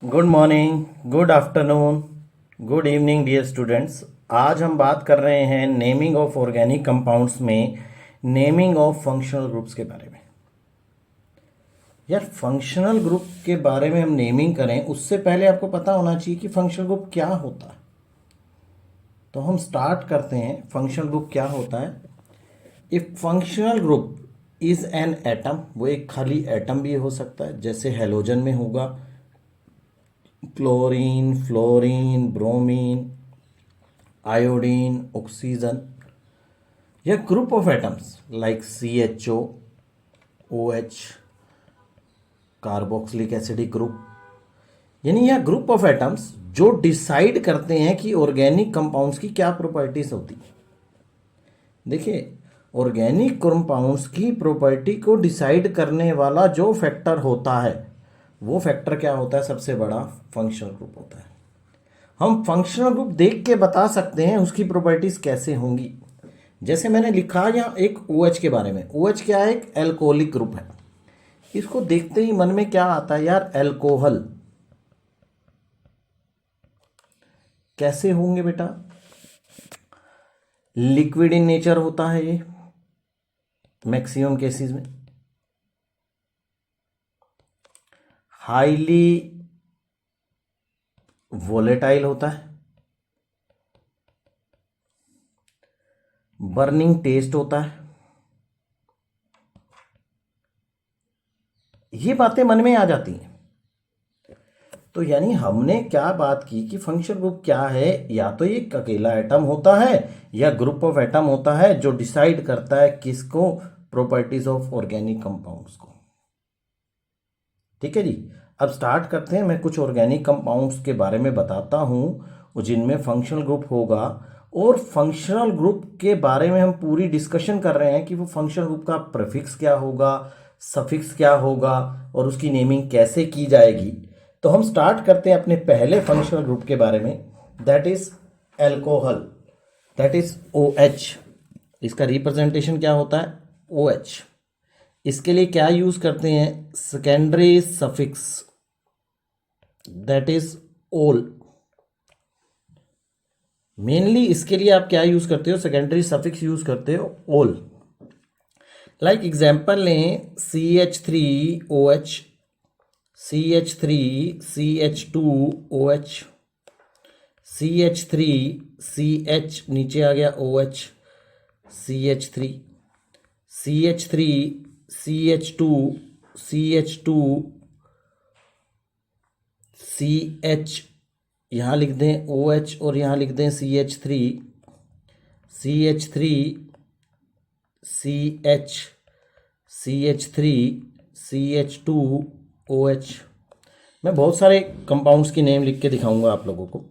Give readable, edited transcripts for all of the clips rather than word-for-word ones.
Good morning, good afternoon, good evening dear students. आज हम बात कर रहे हैं नेमिंग ऑफ ऑर्गेनिक कंपाउंड्स में नेमिंग ऑफ फंक्शनल ग्रुप्स के बारे में। यार फंक्शनल ग्रुप के बारे में हम नेमिंग करें उससे पहले आपको पता होना चाहिए कि फंक्शनल ग्रुप क्या होता है। तो हम स्टार्ट करते हैं, फंक्शनल ग्रुप क्या होता है। If functional group is an atom, वो एक खाली एटम भी हो सकता है, जैसे हेलोजन में होगा chlorine, fluorine, bromine, iodine, oxygen, या group of atoms like CHO, OH, carboxylic acidic group, यानी यह ग्रुप ऑफ एटम्स जो डिसाइड करते हैं कि ऑर्गेनिक कंपाउंड्स की क्या प्रॉपर्टीज होती है। देखिए, ऑर्गेनिक कंपाउंड्स की प्रॉपर्टी को डिसाइड करने वाला जो फैक्टर होता है वो फैक्टर क्या होता है? सबसे बड़ा फंक्शनल ग्रुप होता है। हम फंक्शनल ग्रुप देख के बता सकते हैं उसकी प्रॉपर्टीज कैसे होंगी। जैसे मैंने लिखा यहाँ एक OH के बारे में। OH क्या है? एक एल्कोहलिक ग्रुप है। इसको देखते ही मन में क्या आता है यार? एल्कोहल। कैसे होंगे बेटा? लिक्विड इन नेचर होता है ये मैक्सिमम केसेस में। हाईली वोलेटाइल होता है। बर्निंग टेस्ट होता है। ये बातें मन में आ जाती हैं। तो यानी हमने क्या बात की कि फंक्शनल ग्रुप क्या है? या तो ये एक अकेला एटम होता है या ग्रुप ऑफ एटम होता है जो डिसाइड करता है किसको? प्रॉपर्टीज ऑफ ऑर्गेनिक कंपाउंड्स को। ठीक है जी। अब स्टार्ट करते हैं। मैं कुछ ऑर्गेनिक कंपाउंड्स के बारे में बताता हूं जिनमें फंक्शनल ग्रुप होगा, और फंक्शनल ग्रुप के बारे में हम पूरी डिस्कशन कर रहे हैं कि वो फंक्शनल ग्रुप का प्रीफिक्स क्या होगा, सफिक्स क्या होगा, और उसकी नेमिंग कैसे की जाएगी। तो हम स्टार्ट करते हैं अपने पहले फंक्शनल ग्रुप के बारे में, that is alcohol, that is OH। इसका रिप्रेजेंटेशन क्या होता है? OH। इसके लिए क्या यूज करते हैं? सेकेंडरी सफिक्स, दैट इज ओल। मेनली इसके लिए आप क्या यूज करते हो? सेकेंडरी सफिक्स यूज करते हो, ओल। लाइक एग्जाम्पल लें, CH3OH, CH3CH2OH, CH3CH, नीचे आ गया OH, CH3, CH3CH2, CH2, CH, यहाँ लिख दें OH और यहाँ लिख दें CH3, CH3, CH, CH3, CH2, OH। मैं बहुत सारे कंपाउंड्स की नेम लिख के दिखाऊंगा आप लोगों को।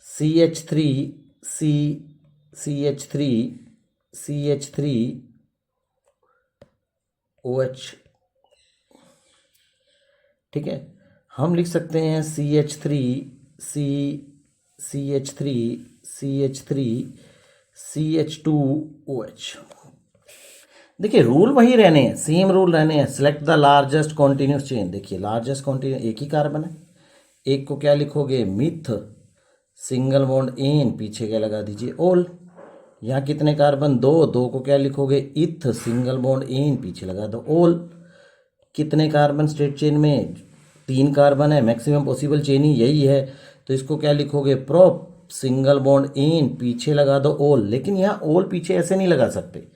CH3, C, CH3, CH3, OH। ठीक है, हम लिख सकते हैं CH3, C, CH3, CH3, CH2OH। देखिए, रूल वही रहने हैं, सेम रूल रहने हैं। Select the largest continuous chain. देखिए, लार्जेस्ट कॉन्टिन्यूस एक ही कार्बन है। एक को क्या लिखोगे? मिथ, सिंगल बॉन्ड इन, पीछे क्या लगा दीजिए? ओल। यहाँ कितने कार्बन? दो। दो को क्या लिखोगे? इथ, सिंगल बॉन्ड इन, पीछे लगा दो ओल। कितने कार्बन स्ट्रेट चेन में? 3 कार्बन है। मैक्सिमम पॉसिबल चेन ही यही है, तो इसको क्या लिखोगे? प्रोप, सिंगल बॉन्ड इन, पीछे लगा दो ओल। लेकिन यहाँ ओल पीछे ऐसे नहीं लगा सकते।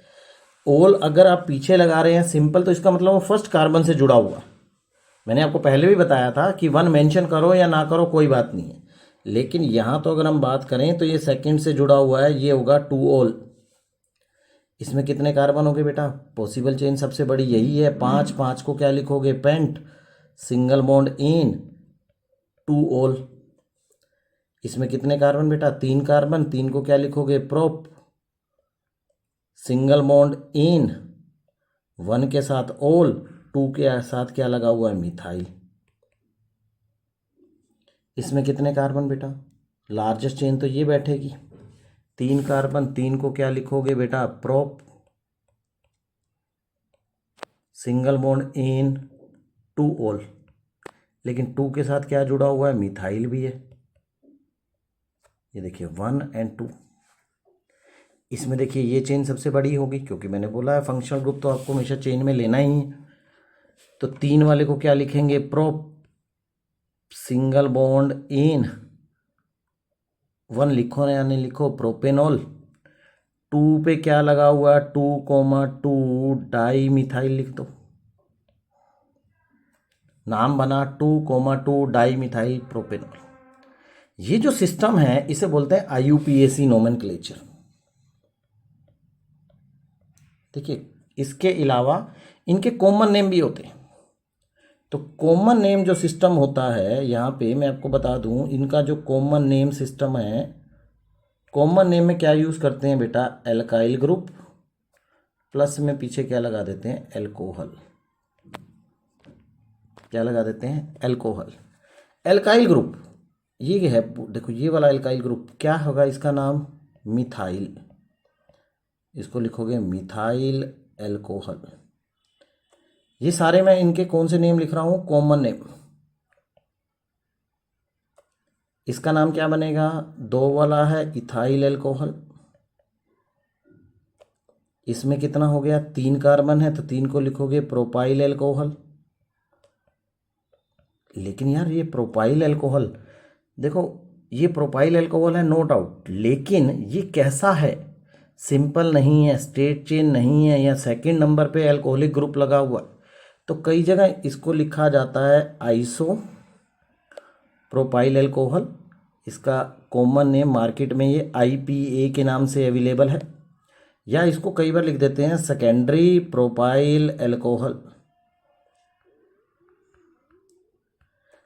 ओल अगर आप पीछे लगा रहे हैं सिंपल, तो इसका मतलब वो फर्स्ट कार्बन से जुड़ा हुआ। मैंने आपको पहले भी बताया था कि 1 मेंशन करो या ना करो कोई बात नहीं है, लेकिन यहाँ तो अगर हम बात करें तो ये सेकंड से जुड़ा हुआ है, ये होगा 2 ओल। इसमें कितने कार्बन हो गए बेटा? पॉसिबल चेन सबसे बड़ी यही है, 5। 5 को क्या लिखोगे? पेंट, सिंगल बॉन्ड इन, 2 ओल। इसमें कितने कार्बन बेटा? 3 कार्बन। 3 को क्या लिखोगे? प्रोप, सिंगल बॉन्ड इन, 1 के साथ ओल, 2 के साथ क्या लगा हुआ है? मिथाइल। इसमें कितने कार्बन बेटा? लार्जेस्ट चेन तो ये बैठेगी, 3 कार्बन। 3 को क्या लिखोगे बेटा? प्रोप, सिंगल बॉन्ड इन, 2 ओल। लेकिन 2 के साथ क्या जुड़ा हुआ है, मिथाइल भी है। ये देखिए 1 एंड 2। इसमें देखिए ये चेन सबसे बड़ी होगी, क्योंकि मैंने बोला है फंक्शनल ग्रुप तो आपको हमेशा चेन में लेना ही है। तो 3 वाले को क्या लिखेंगे, प्रोप, सिंगल बॉन्ड इन 1 लिखो या नहीं लिखो, प्रोपेनॉल। 2 पे क्या लगा हुआ है, 2,2 डाई मिथाइल लिख दो, नाम बना 2,2 डाई मिथाइल प्रोपेनॉल। ये जो सिस्टम है इसे बोलते हैं IUPAC नोमेनक्लेचर। देखिए इसके अलावा इनके कॉमन नेम भी होते हैं। तो कॉमन नेम जो सिस्टम होता है, यहाँ पे मैं आपको बता दूं, इनका जो कॉमन नेम सिस्टम है, कॉमन नेम में क्या यूज़ करते हैं बेटा, एल्काइल ग्रुप, प्लस में पीछे क्या लगा देते हैं, एल्कोहल। क्या लगा देते हैं, एल्कोहल। एल्काइल ग्रुप ये है, देखो ये वाला एल्काइल ग्रुप क्या होगा, इसका नाम मिथाइल, इसको लिखोगे मिथाइल एल्कोहल। ये सारे मैं इनके कौन से नेम लिख रहा हूँ, कॉमन नेम। इसका नाम क्या बनेगा, 2 वाला है इथाइल एल्कोहल। इसमें कितना हो गया, 3 कार्बन है, तो 3 को लिखोगे प्रोपाइल एल्कोहल। लेकिन यार ये प्रोपाइल एल्कोहल, देखो ये प्रोपाइल एल्कोहल है नो डाउट, लेकिन ये कैसा है, सिंपल नहीं है, स्ट्रेट चेन नहीं है, या सेकंड नंबर पे एल्कोहलिक ग्रुप लगा हुआ है। तो कई जगह इसको लिखा जाता है आइसो प्रोपाइल एल्कोहल। इसका कॉमन नेम मार्केट में ये IPA के नाम से अवेलेबल है, या इसको कई बार लिख देते हैं सेकेंडरी प्रोपाइल एल्कोहल।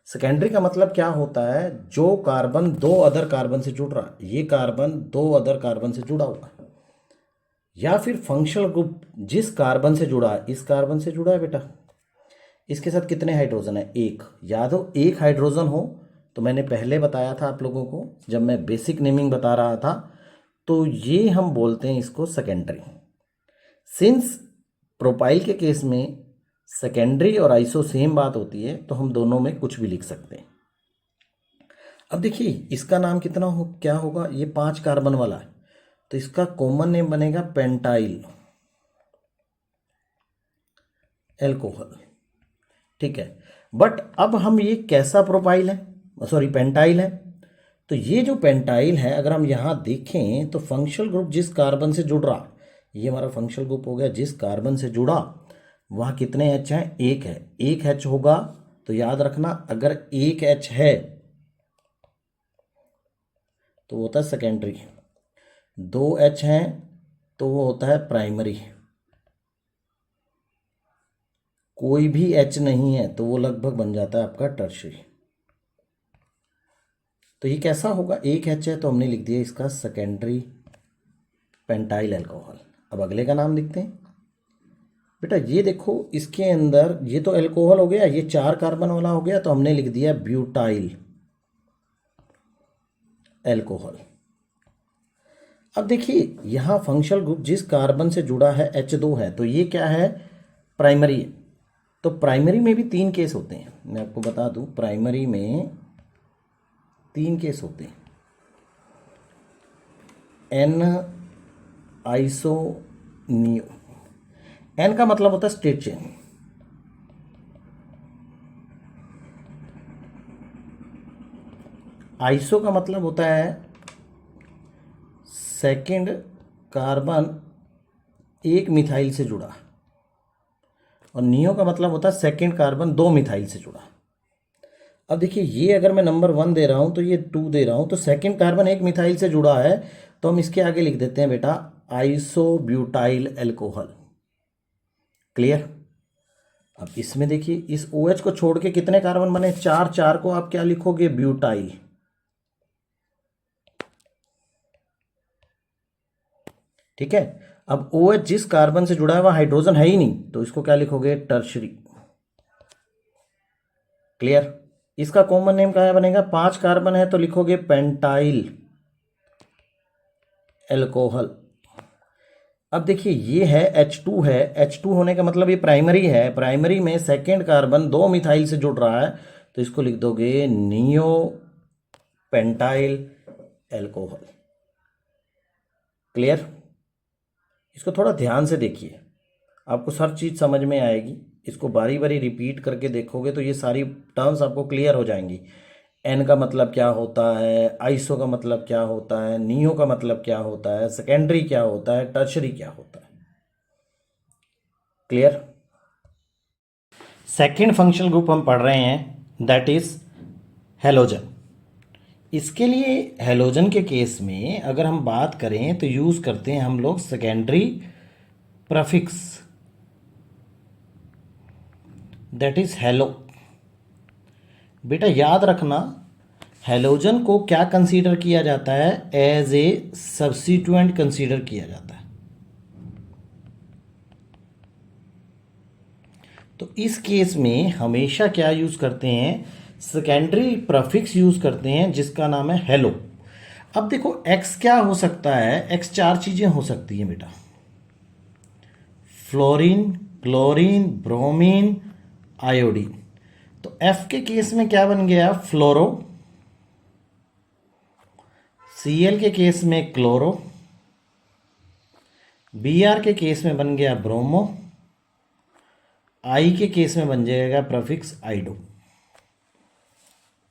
सेकेंडरी का मतलब क्या होता है, जो कार्बन 2 अदर कार्बन से जुड़ रहा है, ये कार्बन 2 अदर कार्बन से जुड़ा हुआ है, या फिर फंक्शनल ग्रुप जिस कार्बन से जुड़ा है, इस कार्बन से जुड़ा है बेटा, इसके साथ कितने हाइड्रोजन है, 1। याद हो 1 हाइड्रोजन हो, तो मैंने पहले बताया था आप लोगों को जब मैं बेसिक नेमिंग बता रहा था, तो ये हम बोलते हैं इसको सेकेंडरी। सिंस प्रोपाइल के केस में सेकेंडरी और आइसो सेम बात होती है, तो हम दोनों में कुछ भी लिख सकते हैं। अब देखिए इसका नाम कितना हो, क्या होगा, ये 5 कार्बन वाला है, तो इसका कॉमन नेम बनेगा पेंटाइल एल्कोहल। ठीक है, बट अब हम ये कैसा प्रोपाइल है, सॉरी पेंटाइल है, तो ये जो पेंटाइल है अगर हम यहाँ देखें तो फंक्शनल ग्रुप जिस कार्बन से जुड़ रहा, ये हमारा फंक्शनल ग्रुप हो गया, जिस कार्बन से जुड़ा वहाँ कितने H हैं, 1 है। 1 H होगा तो याद रखना, अगर 1 H है तो वो होता है सेकेंडरी, 2 H हैं तो वो होता है प्राइमरी, कोई भी H नहीं है तो वो लगभग बन जाता है आपका टर्शियरी। तो ये कैसा होगा, 1 H है तो हमने लिख दिया इसका सेकेंडरी पेंटाइल एल्कोहल। अब अगले का नाम लिखते हैं बेटा, ये देखो इसके अंदर ये तो एल्कोहल हो गया, ये 4 कार्बन वाला हो गया, तो हमने लिख दिया ब्यूटाइल एल्कोहल। अब देखिए यहाँ फंक्शनल ग्रुप जिस कार्बन से जुड़ा है H2 है, तो ये क्या है, प्राइमरी है। तो प्राइमरी में भी 3 केस होते हैं, मैं आपको बता दूं, प्राइमरी में 3 केस होते हैं, N आइसो नियो। N का मतलब होता है स्ट्रेट चेन, आइसो का मतलब होता है सेकंड कार्बन एक मिथाइल से जुड़ा, और नियो का मतलब होता है सेकंड कार्बन 2 मिथाइल से जुड़ा। अब देखिए ये अगर मैं नंबर 1 दे रहा हूं तो ये 2 दे रहा हूं, तो सेकंड कार्बन एक मिथाइल से जुड़ा है, तो हम इसके आगे लिख देते हैं बेटा आइसोब्यूटाइल एल्कोहल। क्लियर। अब इसमें देखिए इस OH को छोड़ के कितने कार्बन बने, 4, 4 को आप क्या लिखोगे, ब्यूटाइल। ठीक है, अब OH जिस कार्बन से जुड़ा है वह हाइड्रोजन है ही नहीं, तो इसको क्या लिखोगे, टर्शरी। क्लियर। इसका कॉमन नेम क्या बनेगा, 5 कार्बन है तो लिखोगे पेंटाइल एल्कोहल। अब देखिए ये है H2 है, H2 होने का मतलब ये प्राइमरी है, प्राइमरी में सेकेंड कार्बन 2 मिथाइल से जुड़ रहा है, तो इसको लिख दोगे नियो पेंटाइल एल्कोहल। क्लियर? इसको थोड़ा ध्यान से देखिए, आपको हर चीज़ समझ में आएगी। इसको बारी बारी रिपीट करके देखोगे तो ये सारी टर्म्स आपको क्लियर हो जाएंगी। एन का मतलब क्या होता है, आइसो का मतलब क्या होता है, नियो का मतलब क्या होता है, सेकेंडरी क्या होता है, टर्शरी क्या होता है। क्लियर? सेकेंड फंक्शनल ग्रुप हम पढ़ रहे हैं, दैट इज हेलोजन। इसके लिए हेलोजन के केस में अगर हम बात करें तो यूज़ करते हैं हम लोग secondary prefix, that is hello. बेटा याद रखना, हेलोजन को क्या कंसीडर किया जाता है, एज ए सब्स्टिट्यूएंट कंसीडर किया जाता है। तो इस केस में हमेशा क्या यूज़ करते हैं, सेकेंडरी प्रफिक्स यूज़ करते हैं जिसका नाम है हेलो। अब देखो एक्स क्या हो सकता है, एक्स चार चीज़ें हो सकती हैं बेटा, फ्लोरीन, क्लोरीन, ब्रोमीन, आयोडीन। तो एफ के केस में क्या बन गया, फ्लोरो। सीएल के केस में क्लोरो। बीआर के केस में बन गया ब्रोमो। आई के केस में बन जाएगा प्रफिक्स आइडो।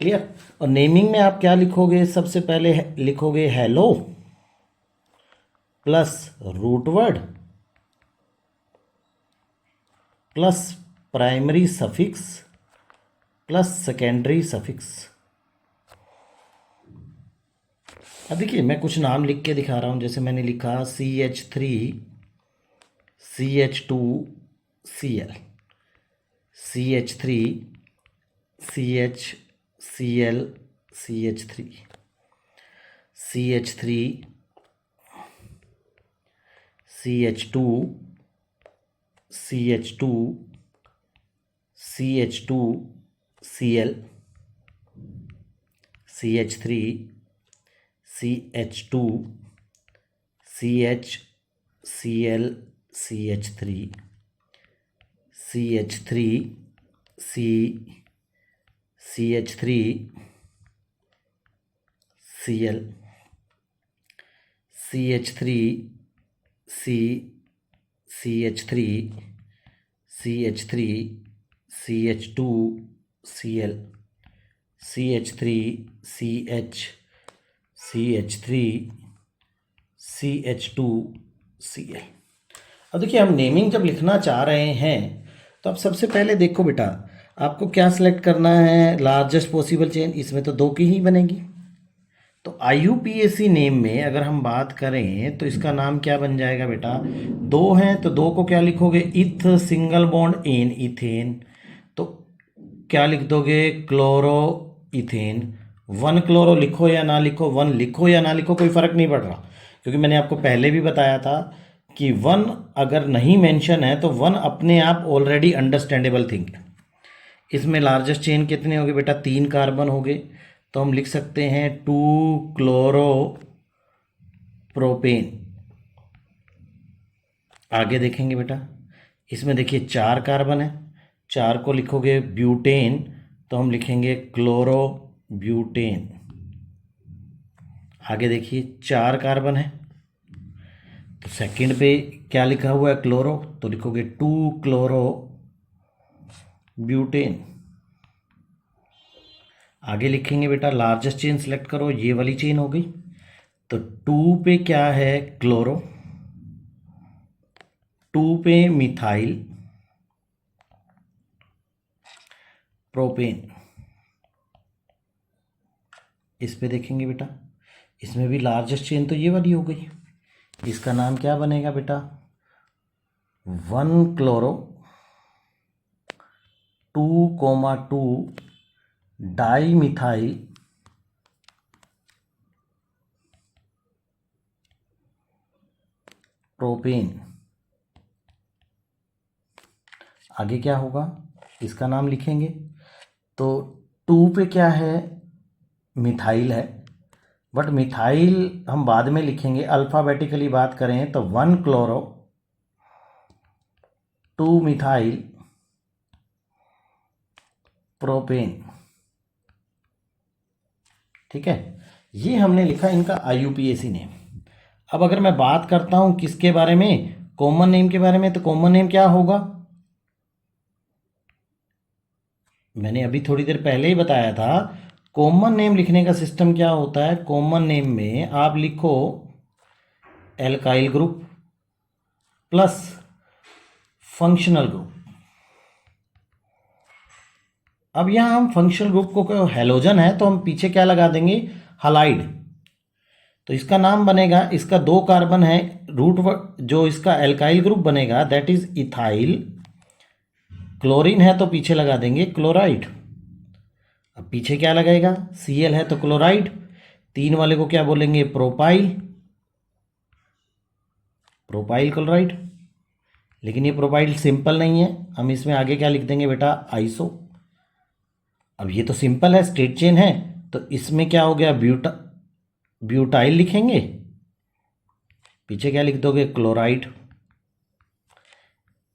क्लियर? और नेमिंग में आप क्या लिखोगे, सबसे पहले लिखोगे halo plus root word plus primary suffix plus secondary suffix. अब देखिए मैं कुछ नाम लिख के दिखा रहा हूं, जैसे मैंने लिखा CH3 CH2 Cl, CH3 CH Cl CH3 CH3 CH2 CH2 CH2 Cl CH3 CH2 CH Cl CH3 CH3 C CH3 Cl CH3 C CH3 CH3 CH2 Cl CH3 CH CH3 CH2 Cl। अब देखिए हम naming जब लिखना चाह रहे हैं तो अब सबसे पहले देखो बेटा, आपको क्या सिलेक्ट करना है, लार्जेस्ट पॉसिबल चेन। इसमें तो दो की ही बनेगी। तो IUPAC नेम में अगर हम बात करें तो इसका नाम क्या बन जाएगा बेटा, दो हैं तो दो को क्या लिखोगे, इथ सिंगल बॉन्ड एन इथेन। तो क्या लिख दोगे, क्लोरो इथेन। वन क्लोरो लिखो या ना लिखो, वन लिखो या ना लिखो, कोई फर्क नहीं पड़ रहा, क्योंकि मैंने आपको पहले भी बताया था कि वन अगर नहीं मेंशन है तो वन अपने आप ऑलरेडी अंडरस्टैंडेबल थिंग है। इसमें लार्जेस्ट चेन कितने हो गए बेटा, 3 कार्बन हो गए। तो हम लिख सकते हैं 2 क्लोरो प्रोपेन। आगे देखेंगे बेटा, इसमें देखिए 4 कार्बन है, 4 को लिखोगे ब्यूटेन, तो हम लिखेंगे क्लोरो ब्यूटेन। आगे देखिए 4 कार्बन है, तो सेकंड पे क्या लिखा हुआ है, क्लोरो, तो लिखोगे 2 क्लोरो ब्यूटेन। आगे लिखेंगे बेटा, लार्जेस्ट चेन सेलेक्ट करो, ये वाली चेन हो गई। तो 2 पे क्या है, क्लोरो, 2 पे मिथाइल प्रोपेन। इस पे देखेंगे बेटा, इसमें भी लार्जेस्ट चेन तो ये वाली हो गई। इसका नाम क्या बनेगा बेटा, 1 क्लोरो 2,2 डाई मिथाइल प्रोपेन। आगे क्या होगा, इसका नाम लिखेंगे। तो 2 पे क्या है, मिथाइल है, बट मिथाइल हम बाद में लिखेंगे। अल्फ़ाबेटिकली बात करें तो 1 क्लोरो 2 मिथाइल प्रोपेन। ठीक है, ये हमने लिखा इनका IUPAC नेम। अब अगर मैं बात करता हूं किसके बारे में, कॉमन नेम के बारे में, तो कॉमन नेम क्या होगा, मैंने अभी थोड़ी देर पहले ही बताया था। कॉमन नेम लिखने का सिस्टम क्या होता है, कॉमन नेम में आप लिखो alkyl group plus functional group. अब यहां हम फंक्शनल ग्रुप को, हेलोजन है तो हम पीछे क्या लगा देंगे, हलाइड। तो इसका नाम बनेगा, इसका 2 कार्बन है, रूट जो इसका एल्काइल ग्रुप बनेगा दैट इज इथाइल। क्लोरीन है तो पीछे लगा देंगे क्लोराइड। अब पीछे क्या लगाएगा, Cl है तो क्लोराइड। 3 वाले को क्या बोलेंगे, प्रोपाइल, प्रोपाइल क्लोराइड। लेकिन ये प्रोपाइल सिंपल नहीं है, हम इसमें आगे क्या लिख देंगे बेटा, आइसो। अब ये तो सिंपल है, स्ट्रेट चेन है, तो इसमें क्या हो गया, ब्यूटाइल लिखेंगे, पीछे क्या लिख दोगे, क्लोराइड,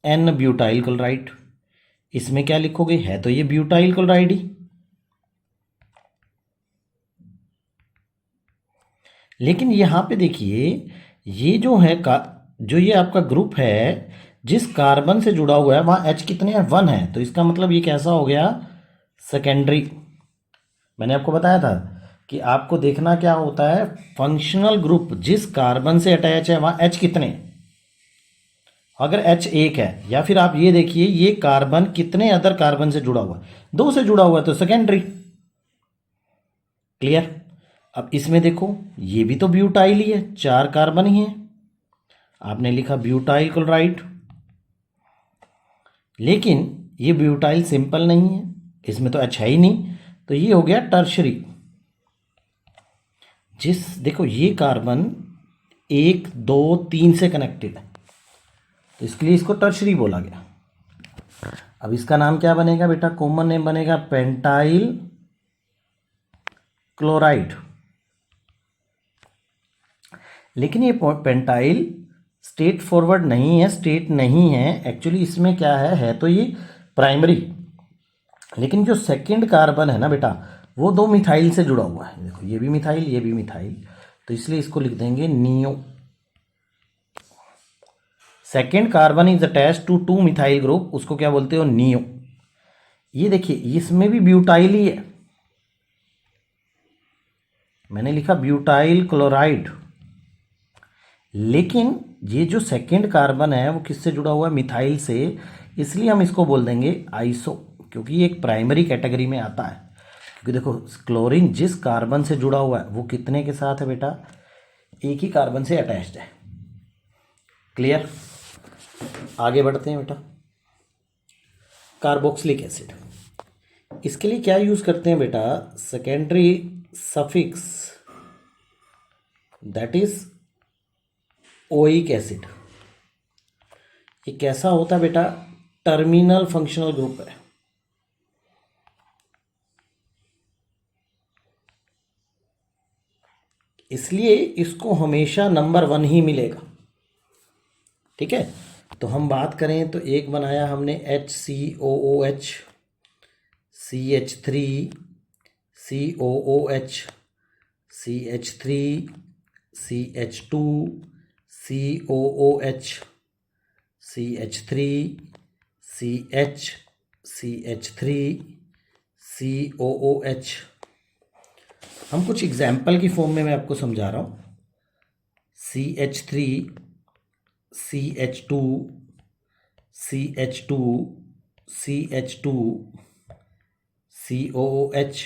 N ब्यूटाइल क्लोराइड। इसमें क्या लिखोगे, है तो ये ब्यूटाइल क्लोराइड ही। लेकिन यहां पे देखिए, ये जो है जो ये आपका ग्रुप है जिस कार्बन से जुड़ा हुआ है वहां H कितने हैं, 1 है। तो इसका मतलब ये कैसा हो गया, सेकेंडरी। मैंने आपको बताया था कि आपको देखना क्या होता है, फंक्शनल ग्रुप जिस कार्बन से अटैच है वहां H कितने, अगर H 1 है, या फिर आप ये देखिए ये कार्बन कितने अदर कार्बन से जुड़ा हुआ है, 2 से जुड़ा हुआ है तो सेकेंडरी। क्लियर। अब इसमें देखो ये भी तो ब्यूटाइल ही है, 4 कार्बन ही है, आपने लिखा ब्यूटाइल क्लोराइड। लेकिन ये ब्यूटाइल सिंपल नहीं है, इसमें तो H है ही नहीं, तो ये हो गया टर्शरी। जिस देखो ये कार्बन 1 2 3 से कनेक्टेड है, तो इसके लिए इसको टर्शरी बोला गया। अब इसका नाम क्या बनेगा बेटा, कॉमन नेम बनेगा पेंटाइल क्लोराइड। लेकिन ये पेंटाइल स्टेट फॉरवर्ड नहीं है, स्टेट नहीं है एक्चुअली, इसमें क्या है तो ये प्राइमरी। लेकिन जो सेकंड कार्बन है ना बेटा, वो 2 मिथाइल से जुड़ा हुआ है, देखो ये भी मिथाइल ये भी मिथाइल, तो इसलिए इसको लिख देंगे neo. Second carbon is attach to 2 methyl group, उसको क्या बोलते हो, नियो। ये देखिए इसमें भी ब्यूटाइल ही है, मैंने लिखा ब्यूटाइल क्लोराइड। लेकिन ये जो सेकेंड कार्बन है वो किससे जुड़ा हुआ है, मिथाइल से, इसलिए हम इसको बोल देंगे आइसो, क्योंकि ये एक प्राइमरी कैटेगरी में आता है। क्योंकि देखो क्लोरीन जिस कार्बन से जुड़ा हुआ है वो कितने के साथ है बेटा, एक ही कार्बन से अटैच्ड है। क्लियर। आगे बढ़ते हैं बेटा, कार्बोक्सिलिक एसिड, इसके लिए क्या यूज करते हैं बेटा, secondary suffix that is oic acid. ये कैसा होता है बेटा, टर्मिनल फंक्शनल ग्रुप है, इसलिए इसको हमेशा नंबर 1 ही मिलेगा। ठीक है, तो हम बात करें तो एक बनाया हमने HCOOH, CH3, COOH, CH3, CH2, COOH, CH3, CH, CH3, COOH। हम कुछ एग्जाम्पल की फॉर्म में मैं आपको समझा रहा हूँ, CH3, CH2, CH2, CH2, COOH।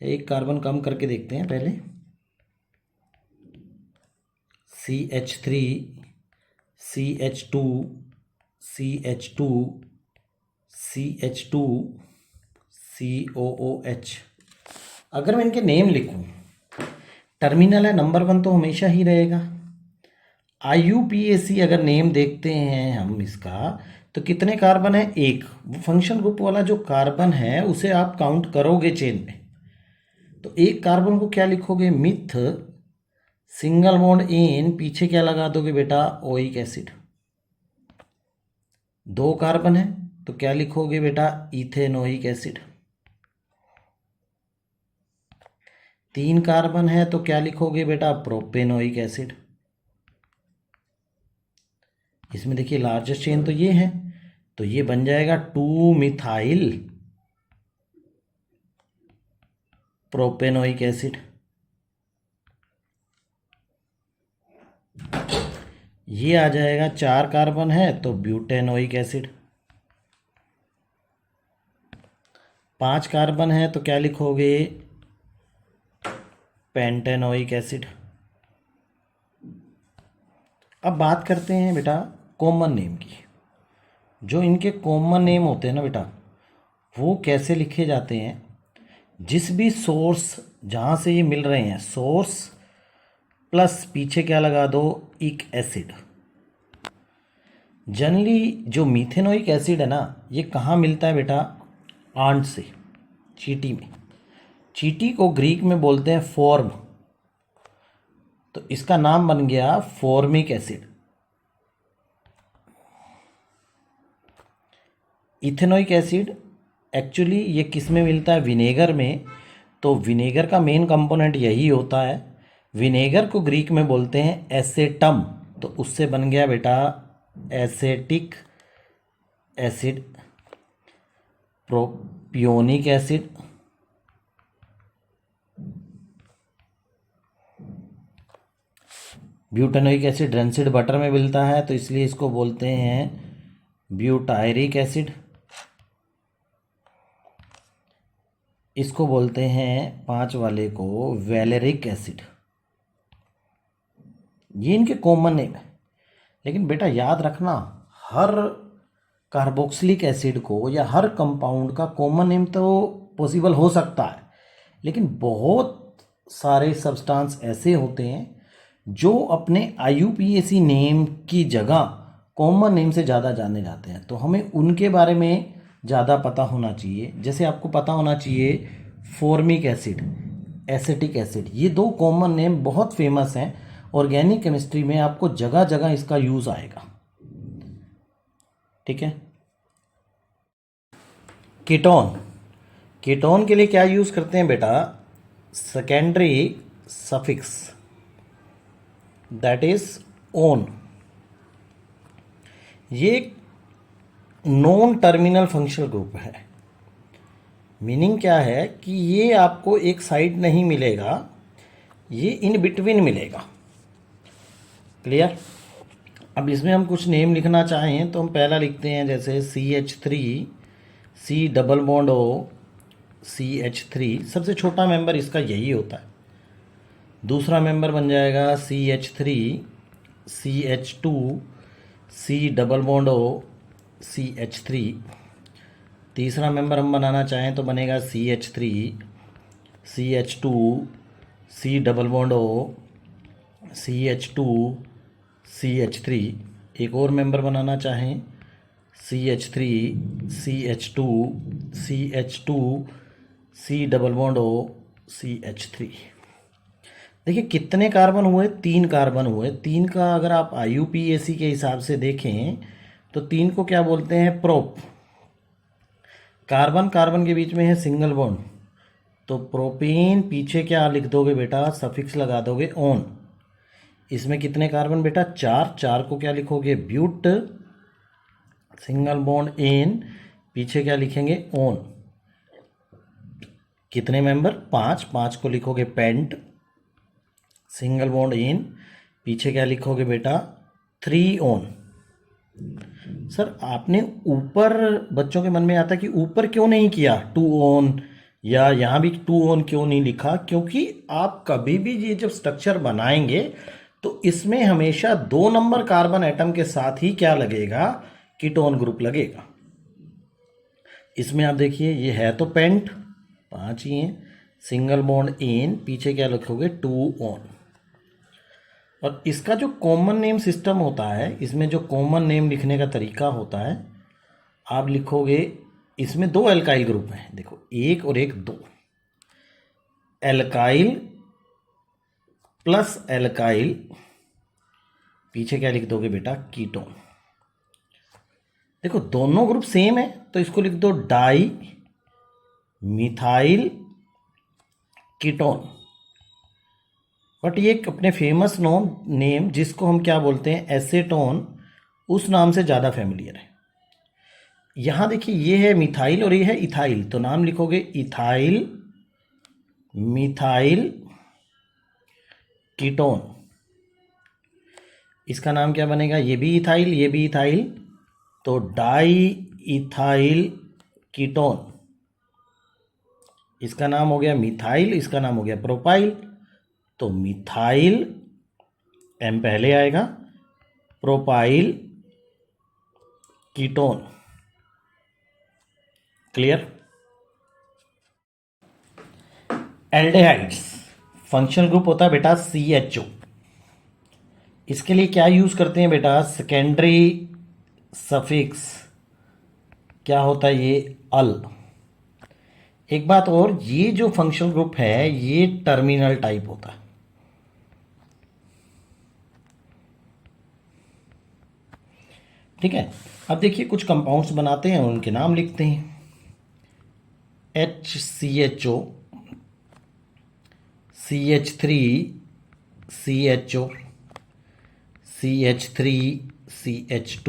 एक कार्बन कम करके देखते हैं पहले, CH3, CH2, CH2, CH2, COOH। अगर मैं इनके नेम लिखूं, टर्मिनल है, नंबर 1 तो हमेशा ही रहेगा। IUPAC अगर नेम देखते हैं हम इसका, तो कितने कार्बन है, 1। वो फंक्शन ग्रुप वाला जो कार्बन है उसे आप काउंट करोगे चेन में, तो एक कार्बन को क्या लिखोगे, मिथ सिंगल बॉन्ड इन, पीछे क्या लगा दोगे बेटा, ओइक एसिड। 2 कार्बन है तो क्या लिखोगे बेटा, इथेनोइक एसिड। 3 कार्बन है तो क्या लिखोगे बेटा, प्रोपेनोइक एसिड। इसमें देखिए लार्जेस्ट चेन तो ये है, तो ये बन जाएगा 2 मिथाइल प्रोपेनोइक एसिड। ये आ जाएगा 4 कार्बन है तो ब्यूटेनोइक एसिड। 5 कार्बन है तो क्या लिखोगे, पेंटेनोइक एसिड। अब बात करते हैं बेटा कॉमन नेम की। जो इनके कॉमन नेम होते हैं ना बेटा, वो कैसे लिखे जाते हैं, जिस भी सोर्स जहाँ से ये मिल रहे हैं, सोर्स प्लस पीछे क्या लगा दो, इक एसिड। जनरली जो मीथेनोइक एसिड है ना, ये कहाँ मिलता है बेटा, आंट से, चींटी में। चींटी को ग्रीक में बोलते हैं फॉर्म, तो इसका नाम बन गया formic acid. Ethanoic acid actually ये किस में मिलता है, विनेगर में। तो विनेगर का मेन कंपोनेंट यही होता है। विनेगर को ग्रीक में बोलते हैं एसेटम, तो उससे बन गया बेटा acetic acid, propionic acid. Butanoic acid rancid butter में मिलता है, तो इसलिए इसको बोलते हैं ब्यूटायरिक एसिड। इसको बोलते हैं 5 वाले को वैलेरिक एसिड। ये इनके कॉमन नेम है। लेकिन बेटा याद रखना, हर कार्बोक्सिलिक एसिड को या हर कंपाउंड का कॉमन नेम तो पॉसिबल हो सकता है, लेकिन बहुत सारे सब्सटेंस ऐसे होते हैं जो अपने IUPAC नेम की जगह कॉमन नेम से ज़्यादा जाने जाते हैं, तो हमें उनके बारे में ज़्यादा पता होना चाहिए। जैसे आपको पता होना चाहिए फॉर्मिक एसिड, एसिटिक एसिड, ये 2 कॉमन नेम बहुत फेमस हैं। ऑर्गेनिक केमिस्ट्री में आपको जगह जगह इसका यूज़ आएगा। ठीक है। कीटोन, कीटोन के लिए क्या यूज़ करते हैं बेटा, secondary suffix, that is own. ये नॉन टर्मिनल फंक्शनल ग्रुप है। मीनिंग क्या है कि ये आपको एक साइड नहीं मिलेगा, ये इन बिटवीन मिलेगा। क्लियर। अब इसमें हम कुछ नेम लिखना चाहें तो हम पहला लिखते हैं, जैसे CH3, C double bond O, CH3, सबसे छोटा मेंबर इसका यही होता है। दूसरा मेंबर बन जाएगा CH3, CH2, C double bond O, CH3। तीसरा मेंबर हम बनाना चाहें तो बनेगा CH3, CH2, C double bond O, CH2, CH3। एक और मेंबर बनाना चाहें CH3, CH2, CH2, C double bond O, CH3। देखिए कितने कार्बन हुए, 3 कार्बन हुए। 3 का अगर आप IUPAC के हिसाब से देखें तो 3 को क्या बोलते हैं, प्रोप। कार्बन कार्बन के बीच में है सिंगल बॉन्ड, तो प्रोपेन पीछे क्या लिख दोगे बेटा, सफिक्स लगा दोगे ऑन। इसमें कितने कार्बन बेटा, 4। 4 को क्या लिखोगे, ब्यूट, सिंगल बॉन्ड एन, पीछे क्या लिखेंगे, ऑन। कितने मेंबर, 5। 5 को लिखोगे पेंट, सिंगल बॉन्ड इन, पीछे क्या लिखोगे बेटा, 3 ऑन। सर आपने ऊपर, बच्चों के मन में आता कि ऊपर क्यों नहीं किया 2 ऑन, या यहाँ भी 2 ऑन क्यों नहीं लिखा, क्योंकि आप कभी भी ये जब स्ट्रक्चर बनाएंगे तो इसमें हमेशा 2 नंबर कार्बन एटम के साथ ही क्या लगेगा, कीटोन ग्रुप लगेगा। इसमें आप देखिए ये है तो पेंट, 5 ही हैं, सिंगल बॉन्ड इन, पीछे क्या लिखोगे, 2 ऑन। और इसका जो कॉमन नेम सिस्टम होता है, इसमें जो कॉमन नेम लिखने का तरीका होता है, आप लिखोगे, इसमें 2 एल्काइल ग्रुप हैं, देखो 1 और 1, 2। एल्काइल प्लस एल्काइल, पीछे क्या लिख दोगे बेटा, कीटोन। देखो दोनों ग्रुप सेम है तो इसको लिख दो डाई मिथाइल कीटोन। बट ये एक अपने फेमस नेम जिसको हम क्या बोलते हैं एसेटोन, उस नाम से ज़्यादा फेमिलियर है। यहाँ देखिए ये है मिथाइल और ये है इथाइल, तो नाम लिखोगे इथाइल मिथाइल कीटोन। इसका नाम क्या बनेगा, ये भी इथाइल ये भी इथाइल, तो डाई इथाइल कीटोन। इसका नाम हो गया मिथाइल, इसका नाम हो गया प्रोपाइल, तो मिथाइल एम पहले आएगा, propyl ketone. Clear. Aldehydes functional group होता है बेटा CHO। इसके लिए क्या यूज करते हैं बेटा, सेकेंडरी सफिक्स क्या होता है ये अल। एक बात और, ये जो फंक्शनल ग्रुप है ये टर्मिनल टाइप होता है। ठीक है। अब देखिए कुछ कंपाउंड्स बनाते हैं, उनके नाम लिखते हैं। HCHO, CH3 CHO, CH3 CH2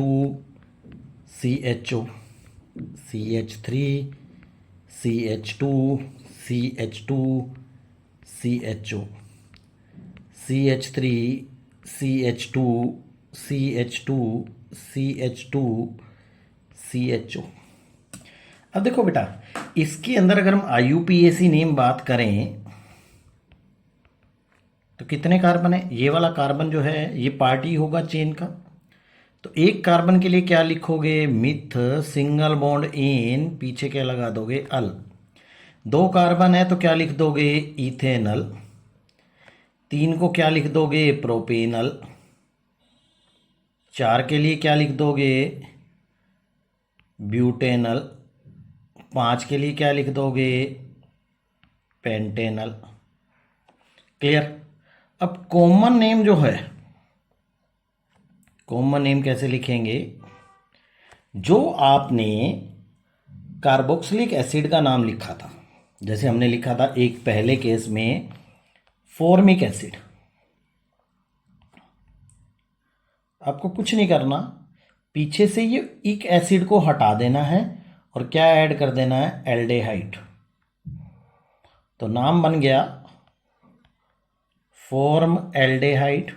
CHO, CH3 CH2 CH2 CHO, CH3 CH2 CH2 CH2 CHO। अब देखो बेटा, इसके अंदर अगर हम IUPAC नेम बात करें तो कितने कार्बन है, ये वाला कार्बन जो है ये पार्टी होगा चेन का, तो एक कार्बन के लिए क्या लिखोगे, मिथ सिंगल बॉन्ड इन, पीछे क्या लगा दोगे अल। दो कार्बन है तो क्या लिख दोगे इथेनल, तीन को क्या लिख दोगे प्रोपेनल, चार के लिए क्या लिख दोगे ब्यूटेनल, पांच के लिए क्या लिख दोगे पेंटेनल। क्लियर। अब कॉमन नेम जो है, कॉमन नेम कैसे लिखेंगे, जो आपने कार्बोक्सिलिक एसिड का नाम लिखा था, जैसे हमने लिखा था एक पहले केस में फॉर्मिक एसिड, आपको कुछ नहीं करना, पीछे से ये एक एसिड को हटा देना है और क्या ऐड कर देना है एल्डेहाइड, तो नाम बन गया फॉर्म एल्डेहाइड,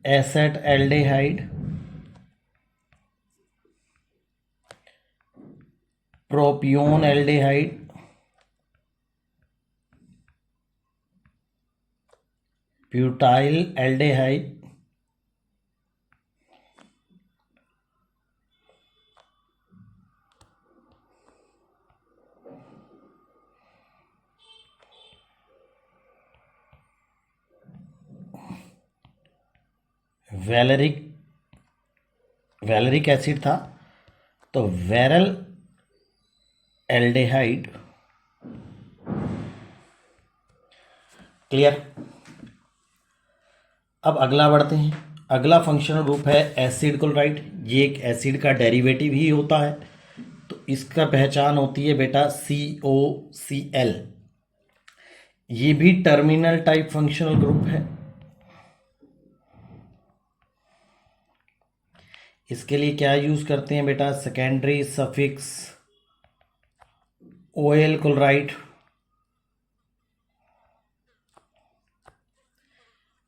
एसेट एल्डेहाइड, प्रोपियोन एल्डेहाइड, ब्यूटाइल एल्डेहाइड, वैलेरिक एसिड था तो वेरल एल्डेहाइड। क्लियर। अब अगला बढ़ते हैं, अगला फंक्शनल ग्रुप है एसिड क्लोराइड, ये एक एसिड का डेरिवेटिव ही होता है, तो इसका पहचान होती है बेटा COCl। ये भी टर्मिनल टाइप फंक्शनल ग्रुप है। इसके लिए क्या यूज करते हैं बेटा, सेकेंडरी सफिक्स OL क्लोराइड,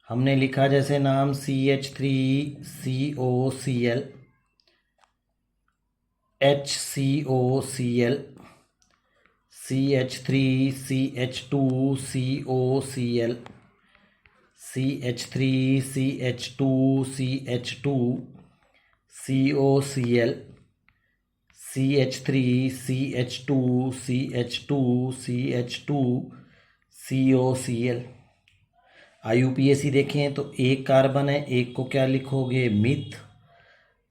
हमने लिखा जैसे नाम CH3COCl, HCOCl, CH3CH2COCl, CH3CH2CH2 COCl, CH3CH2CH2CH2 COCl। IUPAC देखें तो एक कार्बन है, एक को क्या लिखोगे मिथ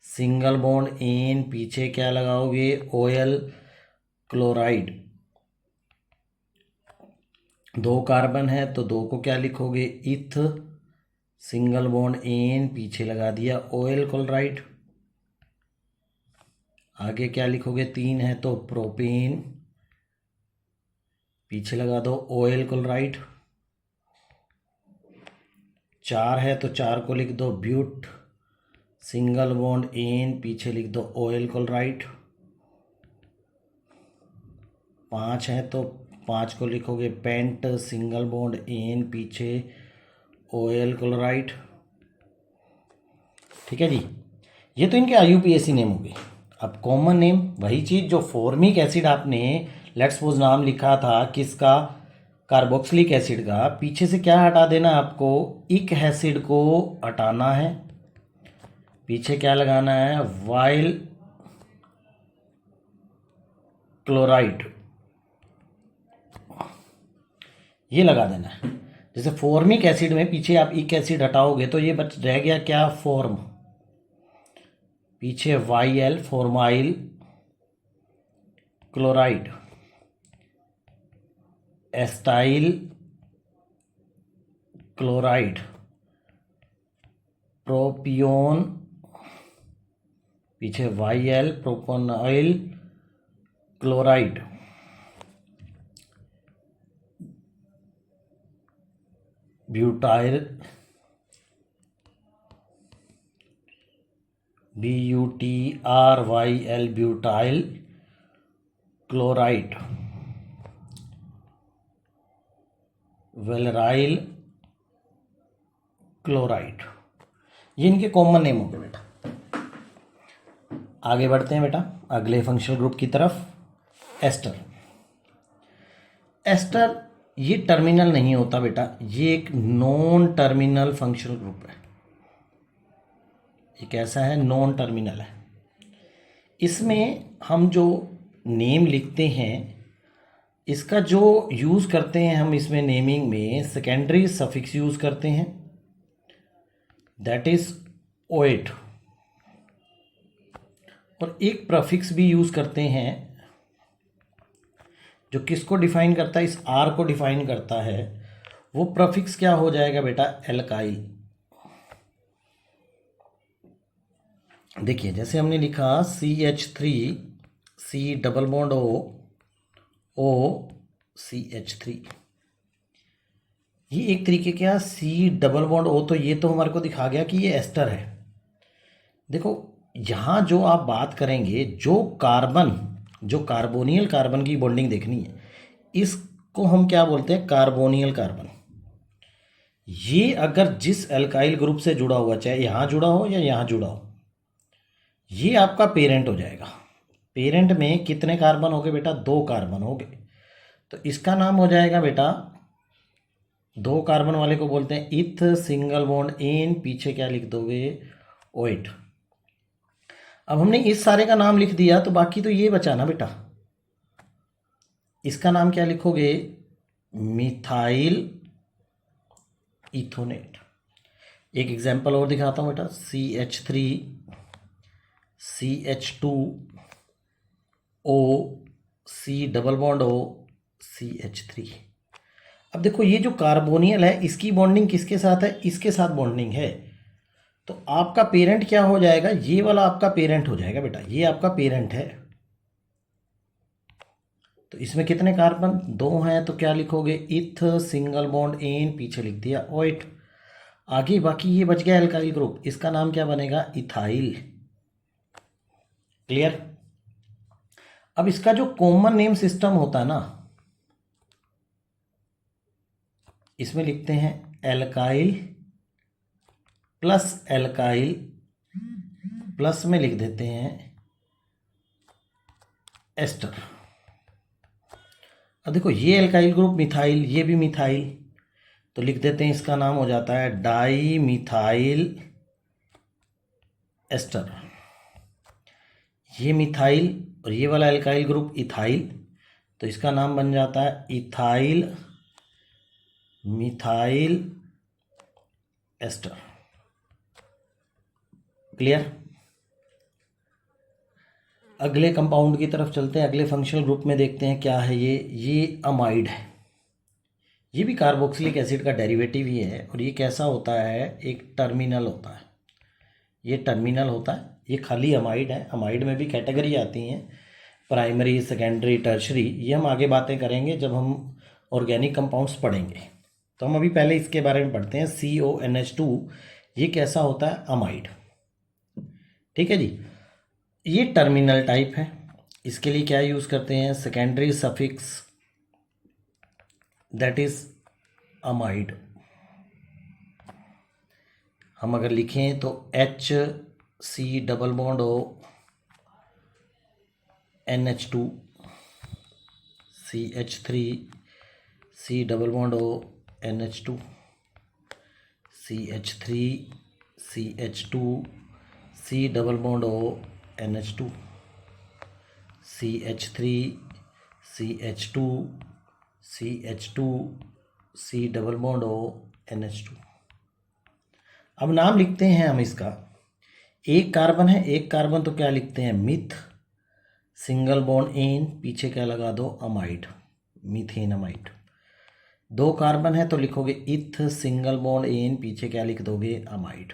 सिंगल बॉन्ड इन, पीछे क्या लगाओगे OL क्लोराइड, दो कार्बन है तो दो को क्या लिखोगे इथ सिंगल बॉन्ड इन, पीछे लगा दिया OL क्लोराइड, आगे क्या लिखोगे तीन है तो प्रोपेन, पीछे लगा दो OL क्लोराइड। 4 है तो 4 को लिख दो ब्यूट सिंगल बॉन्ड एन, पीछे लिख दो OL क्लोराइड। 5 है तो 5 को लिखोगे पेंट सिंगल बॉन्ड एन, पीछे OL क्लोराइड। ठीक है जी, ये तो इनके IUPAC नेम हो गए। अब कॉमन नेम वही चीज़ जो फॉर्मिक एसिड आपने लेट्स सपोज नाम लिखा था किसका, कार्बोक्सिलिक एसिड का, पीछे से क्या हटा देना आपको, इक एसिड को हटाना है, पीछे क्या लगाना है, वाइल क्लोराइड, ये लगा देना है। जैसे फॉर्मिक एसिड में पीछे आप इक एसिड हटाओगे तो ये बच रह गया क्या, फॉर्म, पीछे YL formyl chloride, acetyl chloride, propion, पीछे YL propionyl chloride, butyl BUTRYL butyl chloride, valeryl chloride, ये इनके कॉमन नेम होंगे बेटा। आगे बढ़ते हैं बेटा अगले फंक्शनल ग्रुप की तरफ। एस्टर। एस्टर ये टर्मिनल नहीं होता बेटा, ये एक नॉन टर्मिनल फंक्शनल ग्रुप है। ये कैसा है, नॉन टर्मिनल है। इसमें हम जो नेम लिखते हैं इसका जो यूज़ करते हैं हम इसमें नेमिंग में सेकेंडरी सफिक्स यूज़ करते हैं, दैट इज ओएट, और एक प्रफिक्स भी यूज़ करते हैं जो किसको डिफाइन करता है, इस आर को डिफाइन करता है। वो प्रफिक्स क्या हो जाएगा बेटा, एल्काइल। देखिए जैसे हमने लिखा CH3 C double bond O CH3, ये एक तरीके का C डबल बॉन्ड O, तो ये तो हमारे को दिखा गया कि ये एस्टर है। देखो यहाँ जो आप बात करेंगे, जो कार्बन, जो कार्बोनियल कार्बन की बॉन्डिंग देखनी है, इसको हम क्या बोलते हैं, कार्बोनियल कार्बन। ये अगर जिस एल्काइल ग्रुप से जुड़ा हुआ, चाहे यहाँ जुड़ा हो या यहाँ जुड़ा हो, ये आपका पेरेंट हो जाएगा। पेरेंट में कितने कार्बन हो गए बेटा, 2 कार्बन हो गए, तो इसका नाम हो जाएगा बेटा, 2 कार्बन वाले को बोलते हैं इथ सिंगल बॉन्ड एन, पीछे क्या लिख दोगे, ओएट। अब हमने इस सारे का नाम लिख दिया तो बाकी तो ये बचा ना बेटा, इसका नाम क्या लिखोगे, मिथाइल इथोनेट। एक एग्जांपल और दिखाता हूँ बेटा, CH3 CH2 O C double bond O CH3। अब देखो ये जो कार्बोनियल है इसकी बॉन्डिंग किसके साथ है, इसके साथ बॉन्डिंग है, तो आपका पेरेंट क्या हो जाएगा, ये वाला आपका पेरेंट हो जाएगा बेटा, ये आपका पेरेंट है। तो इसमें कितने कार्बन, 2 हैं, तो क्या लिखोगे, इथ सिंगल बॉन्ड एन, पीछे लिख दिया ओएट। आगे बाकी ये बच गया एल्काइल ग्रुप, इसका नाम क्या बनेगा, इथाइल। क्लियर। अब इसका जो कॉमन नेम सिस्टम होता है ना, इसमें लिखते हैं एल्काइल प्लस एल्काइल, प्लस में लिख देते हैं एस्टर। अब देखो ये एल्काइल ग्रुप मिथाइल, ये भी मिथाइल, तो लिख देते हैं इसका नाम हो जाता है डाई मिथाइल एस्टर। ये मिथाइल और ये वाला एल्काइल ग्रुप इथाइल, तो इसका नाम बन जाता है इथाइल मिथाइल एस्टर। क्लियर। अगले कंपाउंड की तरफ चलते हैं, अगले फंक्शनल ग्रुप में देखते हैं क्या है ये अमाइड है। ये भी कार्बोक्सिलिक एसिड का डेरिवेटिव ही है, और ये कैसा होता है, एक टर्मिनल होता है, ये टर्मिनल होता है, ये खाली अमाइड है। अमाइड में भी कैटेगरी आती हैं, प्राइमरी, सेकेंडरी, टर्शरी, ये हम आगे बातें करेंगे जब हम ऑर्गेनिक कंपाउंड्स पढ़ेंगे। तो हम अभी पहले इसके बारे में पढ़ते हैं। CONH2 ये कैसा होता है? अमाइड। ठीक है जी। ये टर्मिनल टाइप है। इसके लिए क्या यूज़ करते हैं? Secondary suffix, that is amide. हम अगर लिखें तो HC double bond O NH2 CH3 C double bond O NH2 CH3 CH2 C double bond O NH2 CH3 CH2 CH2 C double bond O NH2। अब नाम लिखते हैं हम इसका। एक कार्बन है, एक कार्बन, तो क्या लिखते हैं? मिथ सिंगल बॉन्ड एन, पीछे क्या लगा दो? Amide, methane amide. दो कार्बन है तो लिखोगे इथ सिंगल बॉन्ड एन, पीछे क्या लिख दोगे? अमाइड।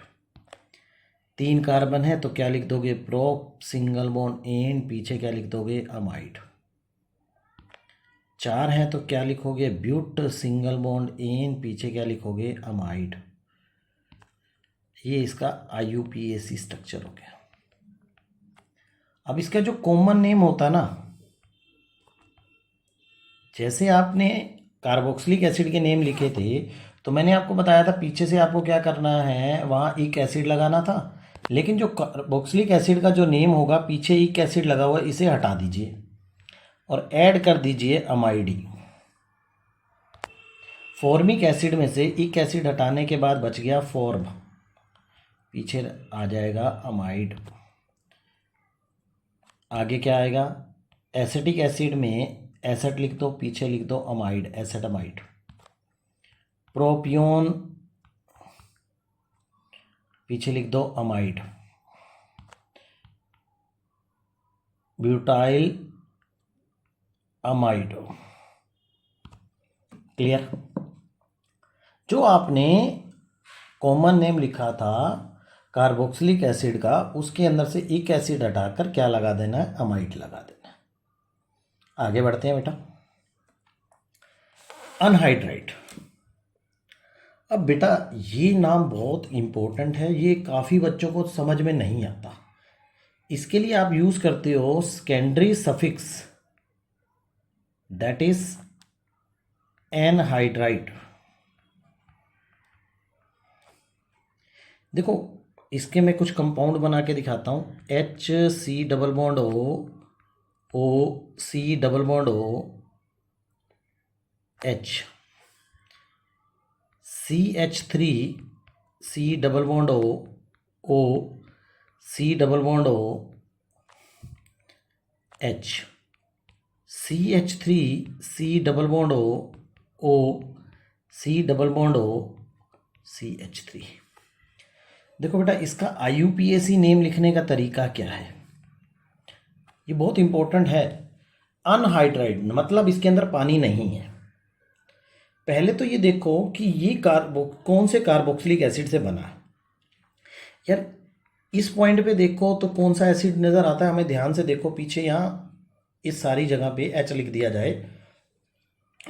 तीन कार्बन है तो क्या लिख दोगे? प्रोप सिंगल बॉन्ड एन, पीछे क्या लिख दोगे? अमाइड। चार है तो क्या लिखोगे? ब्यूट सिंगल बॉन्ड एन, पीछे क्या लिखोगे? अमाइड। ये इसका IUPAC स्ट्रक्चर हो गया। अब इसका जो कॉमन नेम होता है ना, जैसे आपने कार्बोक्सिलिक एसिड के नेम लिखे थे तो मैंने आपको बताया था पीछे से आपको क्या करना है, वहाँ इक एसिड लगाना था। लेकिन जो कार्बोक्सिलिक एसिड का जो नेम होगा पीछे इक एसिड लगा हुआ है, इसे हटा दीजिए और ऐड कर दीजिए अमाइडी। फॉर्मिक एसिड में से इक एसिड हटाने के बाद बच गया फॉर्म, पीछे आ जाएगा अमाइड। आगे क्या आएगा? एसिटिक एसिड में एसेट लिख दो, पीछे लिख दो अमाइड, एसेटमाइड। प्रोपियोन, पीछे लिख दो अमाइड। Butyl amide. क्लियर? जो आपने कॉमन नेम लिखा था कार्बोक्सिलिक एसिड का, उसके अंदर से एक एसिड हटाकर क्या लगा देना है? अमाइड लगा देना है। आगे बढ़ते हैं बेटा। अनहाइड्राइड। अब बेटा ये नाम बहुत इंपॉर्टेंट है, ये काफ़ी बच्चों को समझ में नहीं आता। इसके लिए आप यूज करते हो secondary suffix, that is anhydride. देखो इसके मैं कुछ कंपाउंड बना के दिखाता हूँ। HC double bond O CH3 CH3 देखो बेटा इसका IUPAC नेम लिखने का तरीका क्या है, ये बहुत इंपॉर्टेंट है। अनहाइड्राइड मतलब इसके अंदर पानी नहीं है। पहले तो ये देखो कि ये कौन से कार्बोक्सिलिक एसिड से बना है। यार इस पॉइंट पे देखो तो कौन सा एसिड नज़र आता है हमें? ध्यान से देखो पीछे, यहाँ इस सारी जगह पे H लिख दिया जाए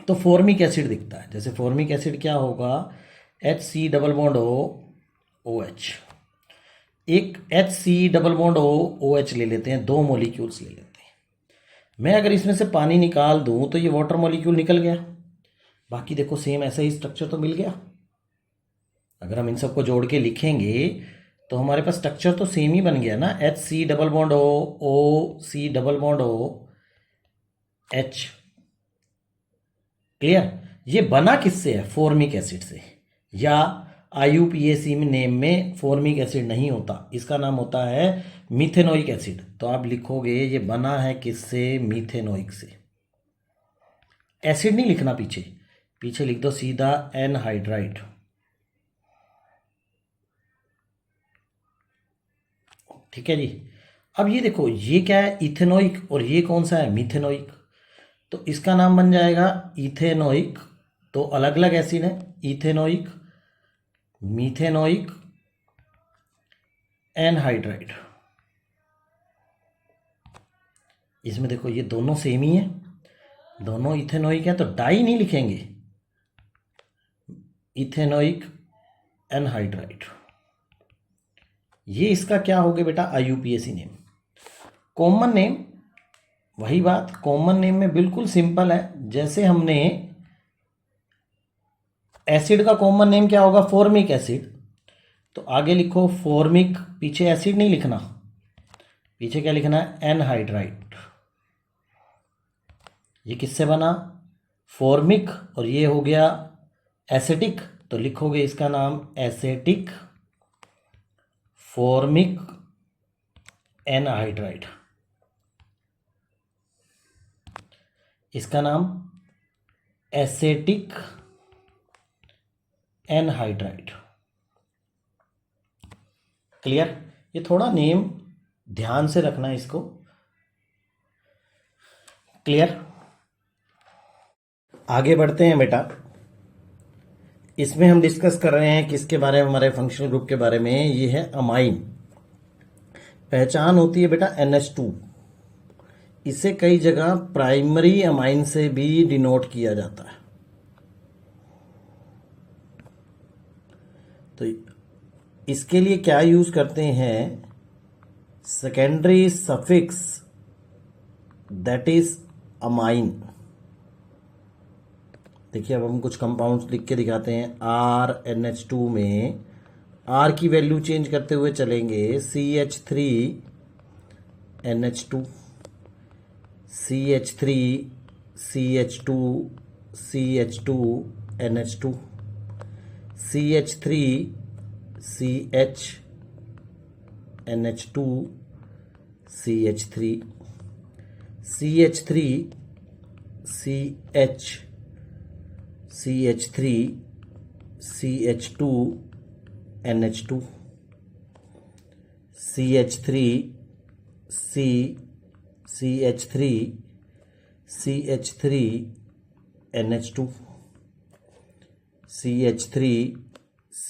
तो फॉर्मिक एसिड दिखता है। जैसे फॉर्मिक एसिड क्या होगा? HC double bond OH। एक HC डबल बॉन्ड OH ले लेते हैं, दो मॉलिक्यूल्स ले लेते हैं। मैं अगर इसमें से पानी निकाल दूं तो ये वाटर मॉलिक्यूल निकल गया, बाकी देखो सेम ऐसा ही स्ट्रक्चर तो मिल गया। अगर हम इन सबको जोड़ के लिखेंगे तो हमारे पास स्ट्रक्चर तो सेम ही बन गया ना, HC double bond O clear? ये बना किससे है? फॉर्मिक एसिड से। या IUPAC में नेम में फॉर्मिक एसिड नहीं होता, इसका नाम होता है मिथेनोइक एसिड। तो आप लिखोगे ये बना है किससे? मिथेनोइक से। एसिड नहीं लिखना, पीछे पीछे लिख दो सीधा एनहाइड्राइड। ठीक है जी। अब ये देखो ये क्या है? इथेनोइक, और ये कौन सा है? मिथेनोइक। तो इसका नाम बन जाएगा इथेनोइक। तो अलग अलग एसिड है, इथेनोइक, मीथेनोइक, एनहाइड्राइड। इसमें देखो ये दोनों सेम ही है, दोनों इथेनोइक है तो डाई नहीं लिखेंगे, इथेनोइक एनहाइड्राइड। ये इसका क्या हो गया बेटा, आईयूपीएसी नेम। कॉमन नेम, वही बात, कॉमन नेम में बिल्कुल सिंपल है। जैसे हमने एसिड का कॉमन नेम क्या होगा, फॉर्मिक एसिड, तो आगे लिखो फॉर्मिक, पीछे एसिड नहीं लिखना, पीछे क्या लिखना है, एनहाइड्राइड। ये किससे बना, फॉर्मिक, और ये हो गया एसिटिक, तो लिखोगे इसका नाम एसिटिक फॉर्मिक एनहाइड्राइड, इसका नाम एसेटिक एनहाइड्राइड। क्लियर। ये थोड़ा नेम ध्यान से रखना है इसको। क्लियर। आगे बढ़ते हैं बेटा। इसमें हम डिस्कस कर रहे हैं किसके बारे में, हमारे फंक्शनल ग्रुप के बारे में। ये है अमाइन। पहचान होती है बेटा NH2। इसे कई जगह प्राइमरी अमाइन से भी डिनोट किया जाता है। तो इसके लिए क्या यूज करते हैं, secondary suffix, that is amine. देखिए अब हम कुछ कंपाउंड्स लिख के दिखाते हैं। RNH2 में R की वैल्यू चेंज करते हुए चलेंगे, CH3NH2, CH3 CH2 CH2NH2, CH3 CHNH2 CH3, CH3 CH CH3 CH2 NH2, CH3 C CH3 CH3 NH2, CH3 C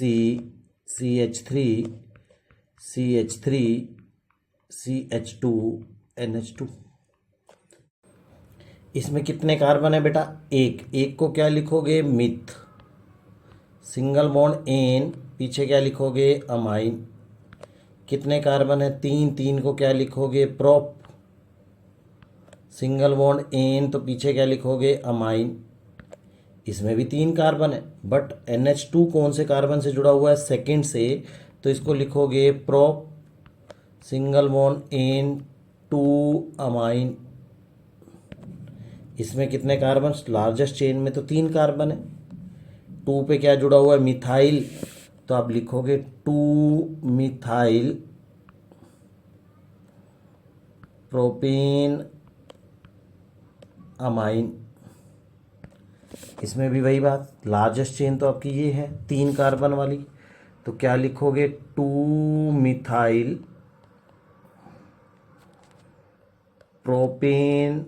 CH3 CH3 CH2 NH2। इसमें कितने कार्बन है बेटा, एक को क्या लिखोगे, मिथ, सिंगल बॉन्ड एन, पीछे क्या लिखोगे, अमाइन। कितने कार्बन है, तीन को क्या लिखोगे, प्रोप, सिंगल बॉन्ड एन, तो पीछे क्या लिखोगे, अमाइन। इसमें भी 3 कार्बन है, बट NH2 कौन से कार्बन से जुड़ा हुआ है, सेकंड से, तो इसको लिखोगे prop, single bond en, 2 amine. इसमें कितने कार्बन, लार्जेस्ट चेन में तो 3 कार्बन है। 2 पे क्या जुड़ा हुआ है, मिथाइल, तो आप लिखोगे 2 मिथाइल प्रोपेन अमाइन। इसमें भी वही बात, लार्जेस्ट चेन तो आपकी ये है 3 कार्बन वाली, तो क्या लिखोगे, 2 मिथाइल प्रोपेन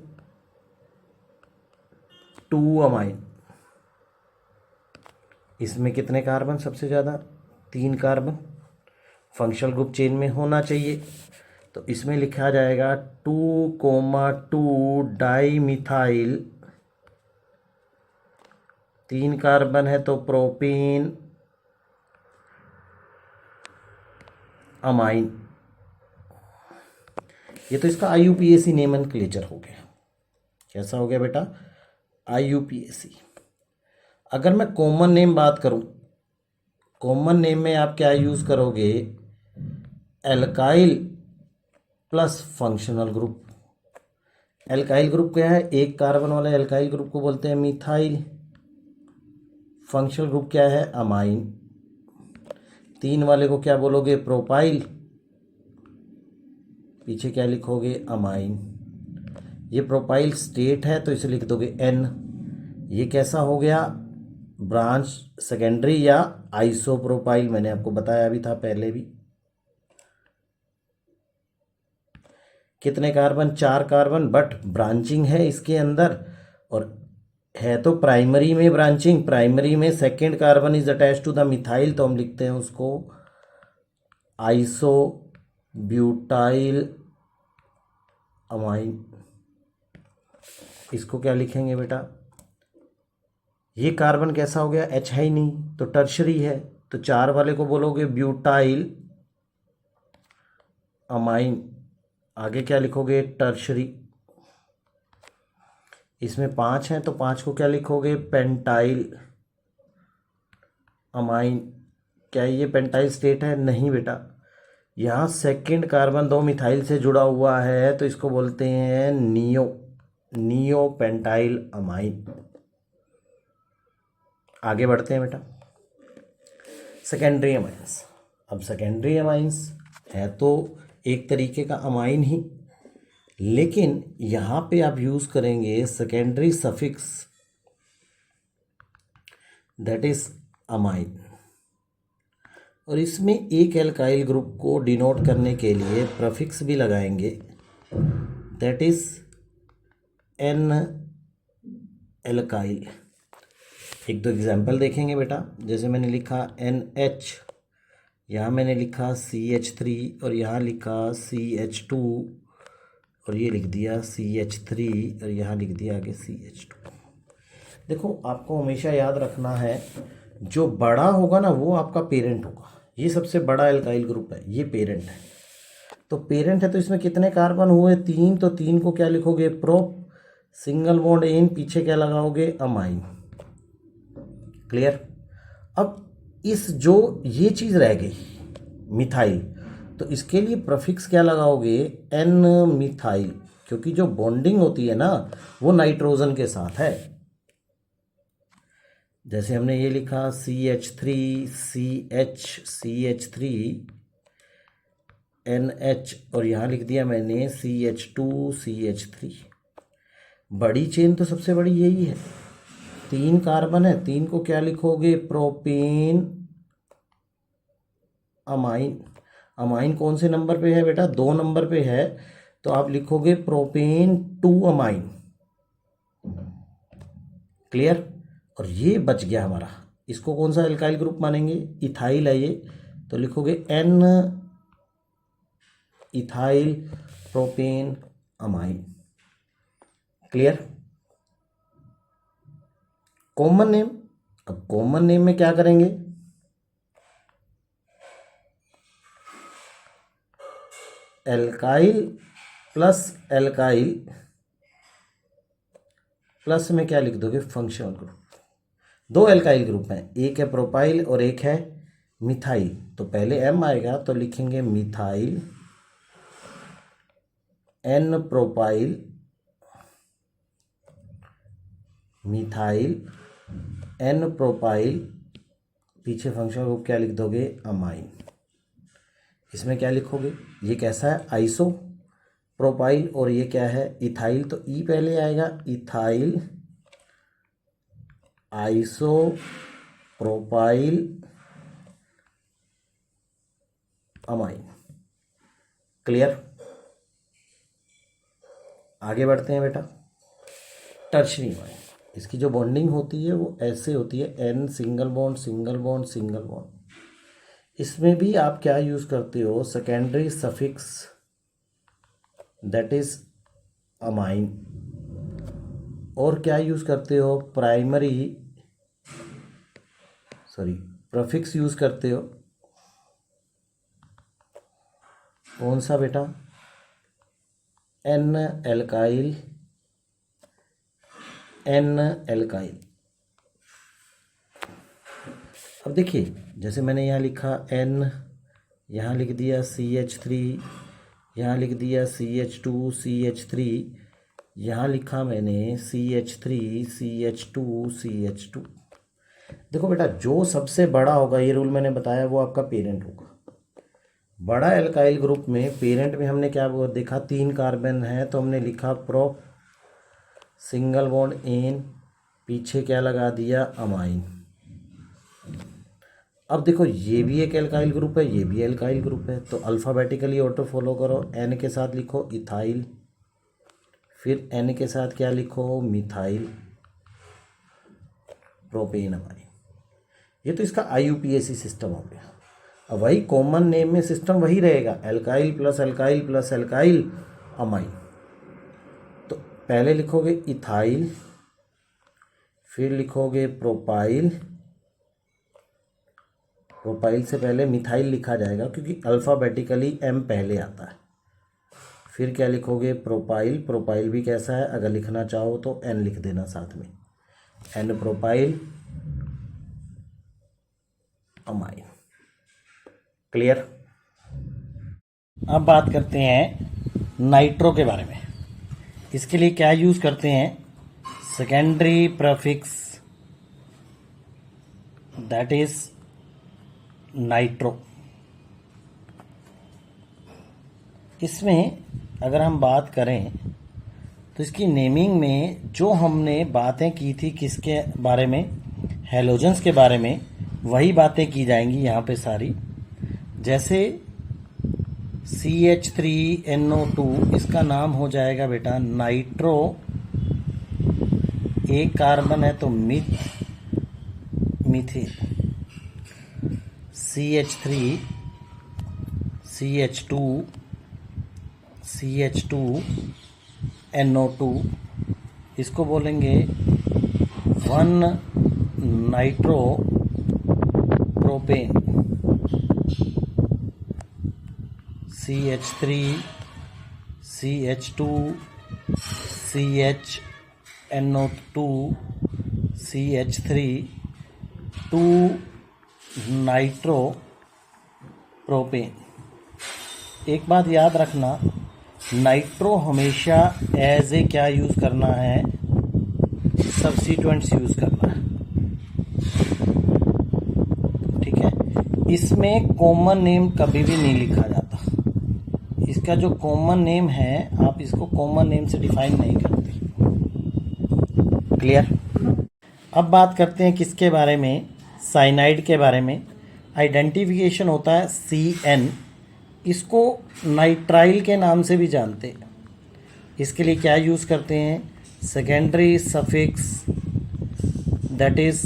2 अमाइन। इसमें कितने कार्बन, सबसे ज़्यादा 3 कार्बन, फंक्शनल ग्रुप चेन में होना चाहिए, तो इसमें लिखा जाएगा 2,2 डाई मिथाइल, 3 कार्बन है तो प्रोपेन अमाइन। ये तो इसका IUPAC नोमेनक्लेचर हो गया। कैसा हो गया बेटा, IUPAC। अगर मैं कॉमन नेम बात करूं, कॉमन नेम में आप क्या यूज करोगे, alkyl plus functional group. Alkyl group क्या है, 1 कार्बन वाले एल्काइल ग्रुप को बोलते हैं मिथाइल। फंक्शनल ग्रुप क्या है, अमाइन। 3 वाले को क्या बोलोगे, प्रोपाइल, पीछे क्या लिखोगे, अमाइन। ये प्रोपाइल स्टेट है तो इसे लिख दोगे N। ये कैसा हो गया, ब्रांच सेकेंडरी या आइसोप्रोपाइल, मैंने आपको बताया भी था पहले भी। कितने कार्बन, 4 कार्बन, बट ब्रांचिंग है इसके अंदर, और है तो प्राइमरी में ब्रांचिंग, प्राइमरी में second carbon is attach to the methyl, तो हम लिखते हैं उसको आइसो ब्यूटाइल अमाइन। इसको क्या लिखेंगे बेटा, ये कार्बन कैसा हो गया, H है ही नहीं तो टर्शरी है, तो 4 वाले को बोलोगे ब्यूटाइल अमाइन, आगे क्या लिखोगे टर्शरी। इसमें 5 हैं तो 5 को क्या लिखोगे पेंटाइल अमाइन। क्या ये पेंटाइल स्टेट है, नहीं बेटा, यहाँ सेकंड कार्बन 2 मिथाइल से जुड़ा हुआ है तो इसको बोलते हैं नियो पेंटाइल अमाइन। आगे बढ़ते हैं बेटा, सेकेंडरी अमाइंस। अब सेकेंडरी अमाइंस है तो एक तरीके का अमाइन ही, लेकिन यहाँ पे आप यूज़ करेंगे secondary suffix, that is amine, और इसमें एक एल्काइल ग्रुप को डिनोट करने के लिए प्रफिक्स भी लगाएंगे, दैट इज एन एल्काइल। एक दो एग्जाम्पल देखेंगे बेटा, जैसे मैंने लिखा NH, यहाँ मैंने लिखा CH3 और यहाँ लिखा CH2 और ये लिख दिया CH3 और यहाँ लिख दिया आगे CH2। देखो आपको हमेशा याद रखना है, जो बड़ा होगा ना वो आपका पेरेंट होगा। ये सबसे बड़ा एल्काइल ग्रुप है, ये पेरेंट है, तो पेरेंट है तो इसमें कितने कार्बन हुए 3, तो 3 को क्या लिखोगे प्रोप, सिंगल बॉन्ड इन, पीछे क्या लगाओगे अमाइन। क्लियर। अब इस जो ये चीज़ रह गई मिथाइल, तो इसके लिए प्रफिक्स क्या लगाओगे एन मिथाइल, क्योंकि जो बॉन्डिंग होती है ना वो नाइट्रोजन के साथ है। जैसे हमने ये लिखा CH3 CH3 NH और यहाँ लिख दिया मैंने CH2 CH3। बड़ी चेन तो सबसे बड़ी यही है, 3 कार्बन है, 3 को क्या लिखोगे प्रोपेन अमाइन। अमाइन कौन से नंबर पे है बेटा, 2 नंबर पे है, तो आप लिखोगे प्रोपेन 2 अमाइन। क्लियर। और ये बच गया हमारा, इसको कौन सा एल्काइल ग्रुप मानेंगे, इथाइल है ये, तो लिखोगे N ethyl propane amine. Clear. Common name, अब कॉमन नेम में क्या करेंगे, एल्काइल प्लस एल्काइल प्लस में क्या लिख दोगे फंक्शनल ग्रुप। 2 एल्काइल ग्रुप हैं, एक है प्रोपाइल और एक है मिथाइल, तो पहले M आएगा तो लिखेंगे methyl N propyl methyl N propyl, पीछे फंक्शनल ग्रुप क्या लिख दोगे अमाइन। इसमें क्या लिखोगे, ये कैसा है आइसो प्रोपाइल और ये क्या है इथाइल, तो ई पहले आएगा ethyl iso propyl amine. Clear. आगे बढ़ते हैं बेटा, टर्शरी अमाइन, इसकी जो बॉन्डिंग होती है वो ऐसे होती है N single bond single bond single bond. इसमें भी आप क्या यूज़ करते हो secondary suffix, that is amine, और क्या यूज़ करते हो प्रफिक्स यूज़ करते हो, कौन सा बेटा N एल्काइल अब देखिए जैसे मैंने यहाँ लिखा N, यहाँ लिख दिया CH3, यहाँ लिख दिया CH2 CH3, यहाँ लिखा मैंने CH3 CH2 CH2। देखो बेटा जो सबसे बड़ा होगा, ये रूल मैंने बताया, वो आपका पेरेंट होगा। बड़ा एल्काइल ग्रुप में पेरेंट में हमने क्या देखा 3 कार्बन है, तो हमने लिखा प्रोप सिंगल बॉन्ड इन, पीछे क्या लगा दिया अमाइन। अब देखो ये भी एक एल्काइल ग्रुप है, ये भी एल्काइल ग्रुप है, तो अल्फ़ाबेटिकली ऑटो फॉलो करो। N के साथ लिखो इथाइल, फिर N के साथ क्या लिखो मिथाइल प्रोपेन अमाइन। ये तो इसका IUPAC सिस्टम हो गया। अब वही कॉमन नेम में सिस्टम वही रहेगा, alkyl plus alkyl plus alkyl amine. तो पहले लिखोगे इथाइल, फिर लिखोगे प्रोपाइल। प्रोपाइल से पहले मिथाइल लिखा जाएगा क्योंकि अल्फ़ाबेटिकली एम पहले आता है। फिर क्या लिखोगे प्रोपाइल। प्रोपाइल भी कैसा है, अगर लिखना चाहो तो एन लिख देना साथ में, एन प्रोपाइल अमाइन। क्लियर। अब बात करते हैं नाइट्रो के बारे में। इसके लिए क्या यूज़ करते हैं, secondary prefix that is nitro. इसमें अगर हम बात करें तो इसकी नेमिंग में जो हमने बातें की थी किसके बारे में, हैलोजेंस के बारे में, वही बातें की जाएंगी यहाँ पे सारी। जैसे CH3NO2 इसका नाम हो जाएगा बेटा नाइट्रो। एक कार्बन है तो मीथेन। CH3 CH2 CH2NO2 इसको बोलेंगे 1 nitro propane. CH3 CH2 CHNO2 CH3 2 nitro propane. एक बात याद रखना, नाइट्रो हमेशा एज ए क्या यूज़ करना है, सब्स्टिट्यूएंट्स यूज़ करना है। ठीक है, इसमें कॉमन नेम कभी भी नहीं लिखा जाता। इसका जो कॉमन नेम है आप इसको कॉमन नेम से डिफाइन नहीं करते। क्लियर। अब बात करते हैं किसके बारे में, साइनाइड के बारे में। आइडेंटिफिकेशन होता है CN, इसको नाइट्राइल के नाम से भी जानते हैं। इसके लिए क्या यूज़ करते हैं, secondary suffix that is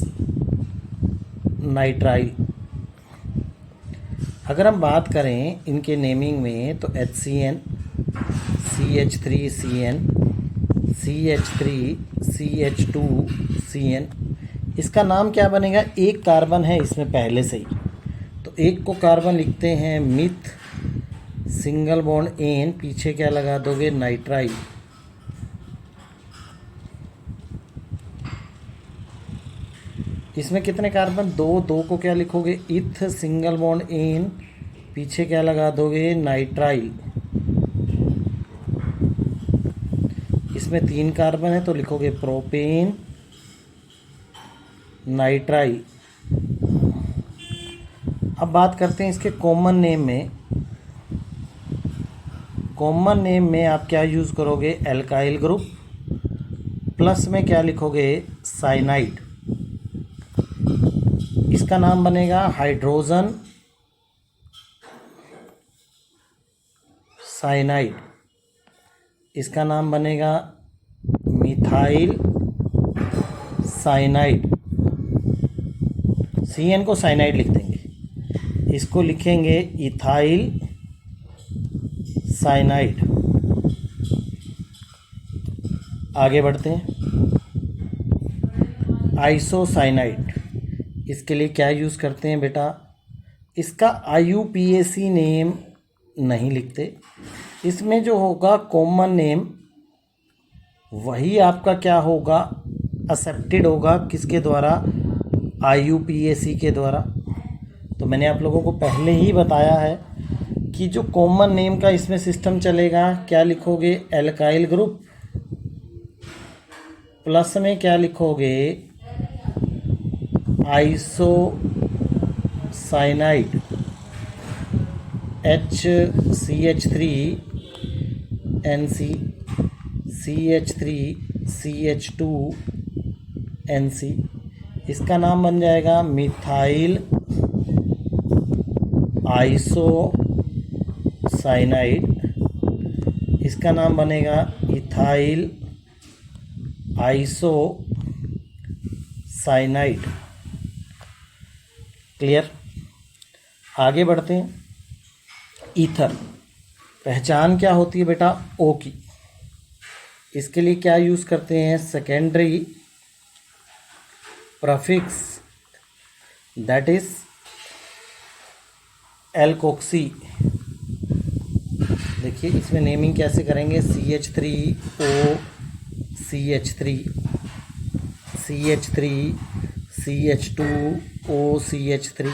nitrile. अगर हम बात करें इनके नेमिंग में तो HCN CH3CN CH3CH2CN। इसका नाम क्या बनेगा, एक कार्बन है इसमें पहले से ही, तो एक को कार्बन लिखते हैं मिथ, सिंगल बॉन्ड एन, पीछे क्या लगा दोगे नाइट्राइल। इसमें कितने कार्बन, दो को क्या लिखोगे इथ, सिंगल बॉन्ड एन, पीछे क्या लगा दोगे नाइट्राइल। इसमें 3 कार्बन है तो लिखोगे प्रोपेन नाइट्राइल। अब बात करते हैं इसके कॉमन नेम में। कॉमन नेम में आप क्या यूज़ करोगे, एल्काइल ग्रुप, प्लस में क्या लिखोगे साइनाइड। इसका नाम बनेगा हाइड्रोजन साइनाइड। इसका नाम बनेगा मिथाइल साइनाइड। CN को साइनाइड लिख देंगे, इसको लिखेंगे इथाइल साइनाइड। आगे बढ़ते हैं, आइसोसाइनाइड। इसके लिए क्या यूज़ करते हैं बेटा, इसका IUPAC नेम नहीं लिखते। इसमें जो होगा कॉमन नेम वही आपका क्या होगा, एक्सेप्टेड होगा, किसके द्वारा, IUPAC के द्वारा। तो मैंने आप लोगों को पहले ही बताया है कि जो कॉमन नेम का इसमें सिस्टम चलेगा, क्या लिखोगे एल्काइल ग्रुप, प्लस में क्या लिखोगे आइसोसाइनाइड HCH3NC CH3CH2NC। इसका नाम बन जाएगा मिथाइल आइसोसाइनाइड। इसका नाम बनेगा इथाइल आइसोसाइनाइड। क्लियर। आगे बढ़ते हैं, ईथर। पहचान क्या होती है बेटा, O की। इसके लिए क्या यूज़ करते हैं, secondary prefix that is alkoxy. देखिए इसमें नेमिंग कैसे करेंगे, CH3O CH3 CH3 CH2O CH3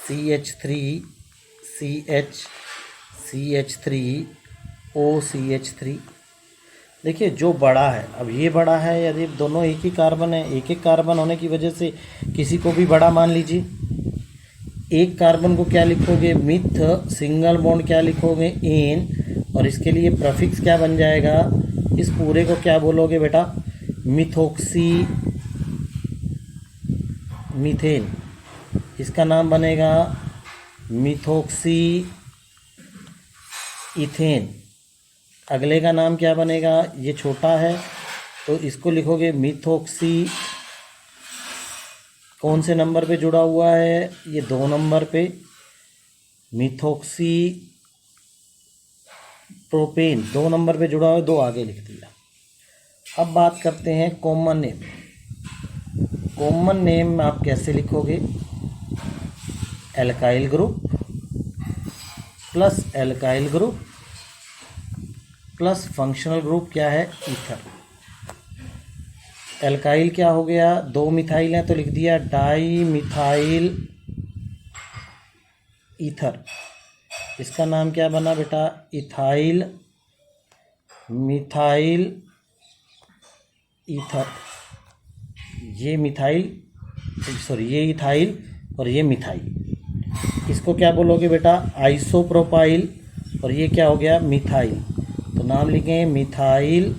CH3 CH CH3O CH3। देखिए जो बड़ा है, अब ये बड़ा है, यदि दोनों एक ही कार्बन है, एक एक कार्बन होने की वजह से किसी को भी बड़ा मान लीजिए। एक कार्बन को क्या लिखोगे, मिथ, सिंगल बॉन्ड क्या लिखोगे, एन, और इसके लिए प्रफिक्स क्या बन जाएगा, इस पूरे को क्या बोलोगे बेटा, मिथोक्सी मीथेन। इसका नाम बनेगा मिथोक्सी इथेन। अगले का नाम क्या बनेगा, ये छोटा है तो इसको लिखोगे मिथोक्सी, कौन से नंबर पे जुड़ा हुआ है, ये 2 नंबर पे, मिथोक्सी प्रोपेन 2 नंबर पे जुड़ा हुआ है, 2 आगे लिख दिया। अब बात करते हैं कॉमन नेम। कॉमन नेम आप कैसे लिखोगे, alkyl group plus alkyl group plus functional group क्या है, ईथर। एल्काइल क्या हो गया, 2 मिथाइल हैं तो लिख दिया डाई मिथाइल ईथर। इसका नाम क्या बना बेटा, इथाइल मिथाइल ईथर। ये मिथाइल, सॉरी ये इथाइल और ये मिथाइल। इसको क्या बोलोगे बेटा, आइसोप्रोपाइल, और ये क्या हो गया, मिथाइल। तो नाम लिखें मिथाइल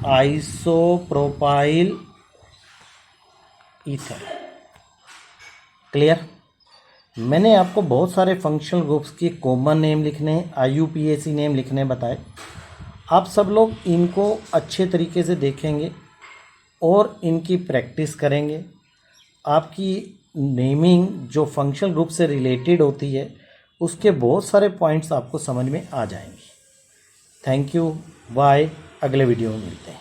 आइसोप्रोपाइल ईथर। क्लियर। मैंने आपको बहुत सारे फंक्शनल ग्रुप्स के कॉमन नेम लिखने, IUPAC नेम लिखने बताए। आप सब लोग इनको अच्छे तरीके से देखेंगे और इनकी प्रैक्टिस करेंगे। आपकी नेमिंग जो फंक्शनल ग्रुप से रिलेटेड होती है उसके बहुत सारे पॉइंट्स आपको समझ में आ जाएंगे। थैंक यू, बाय, अगले वीडियो में मिलते हैं।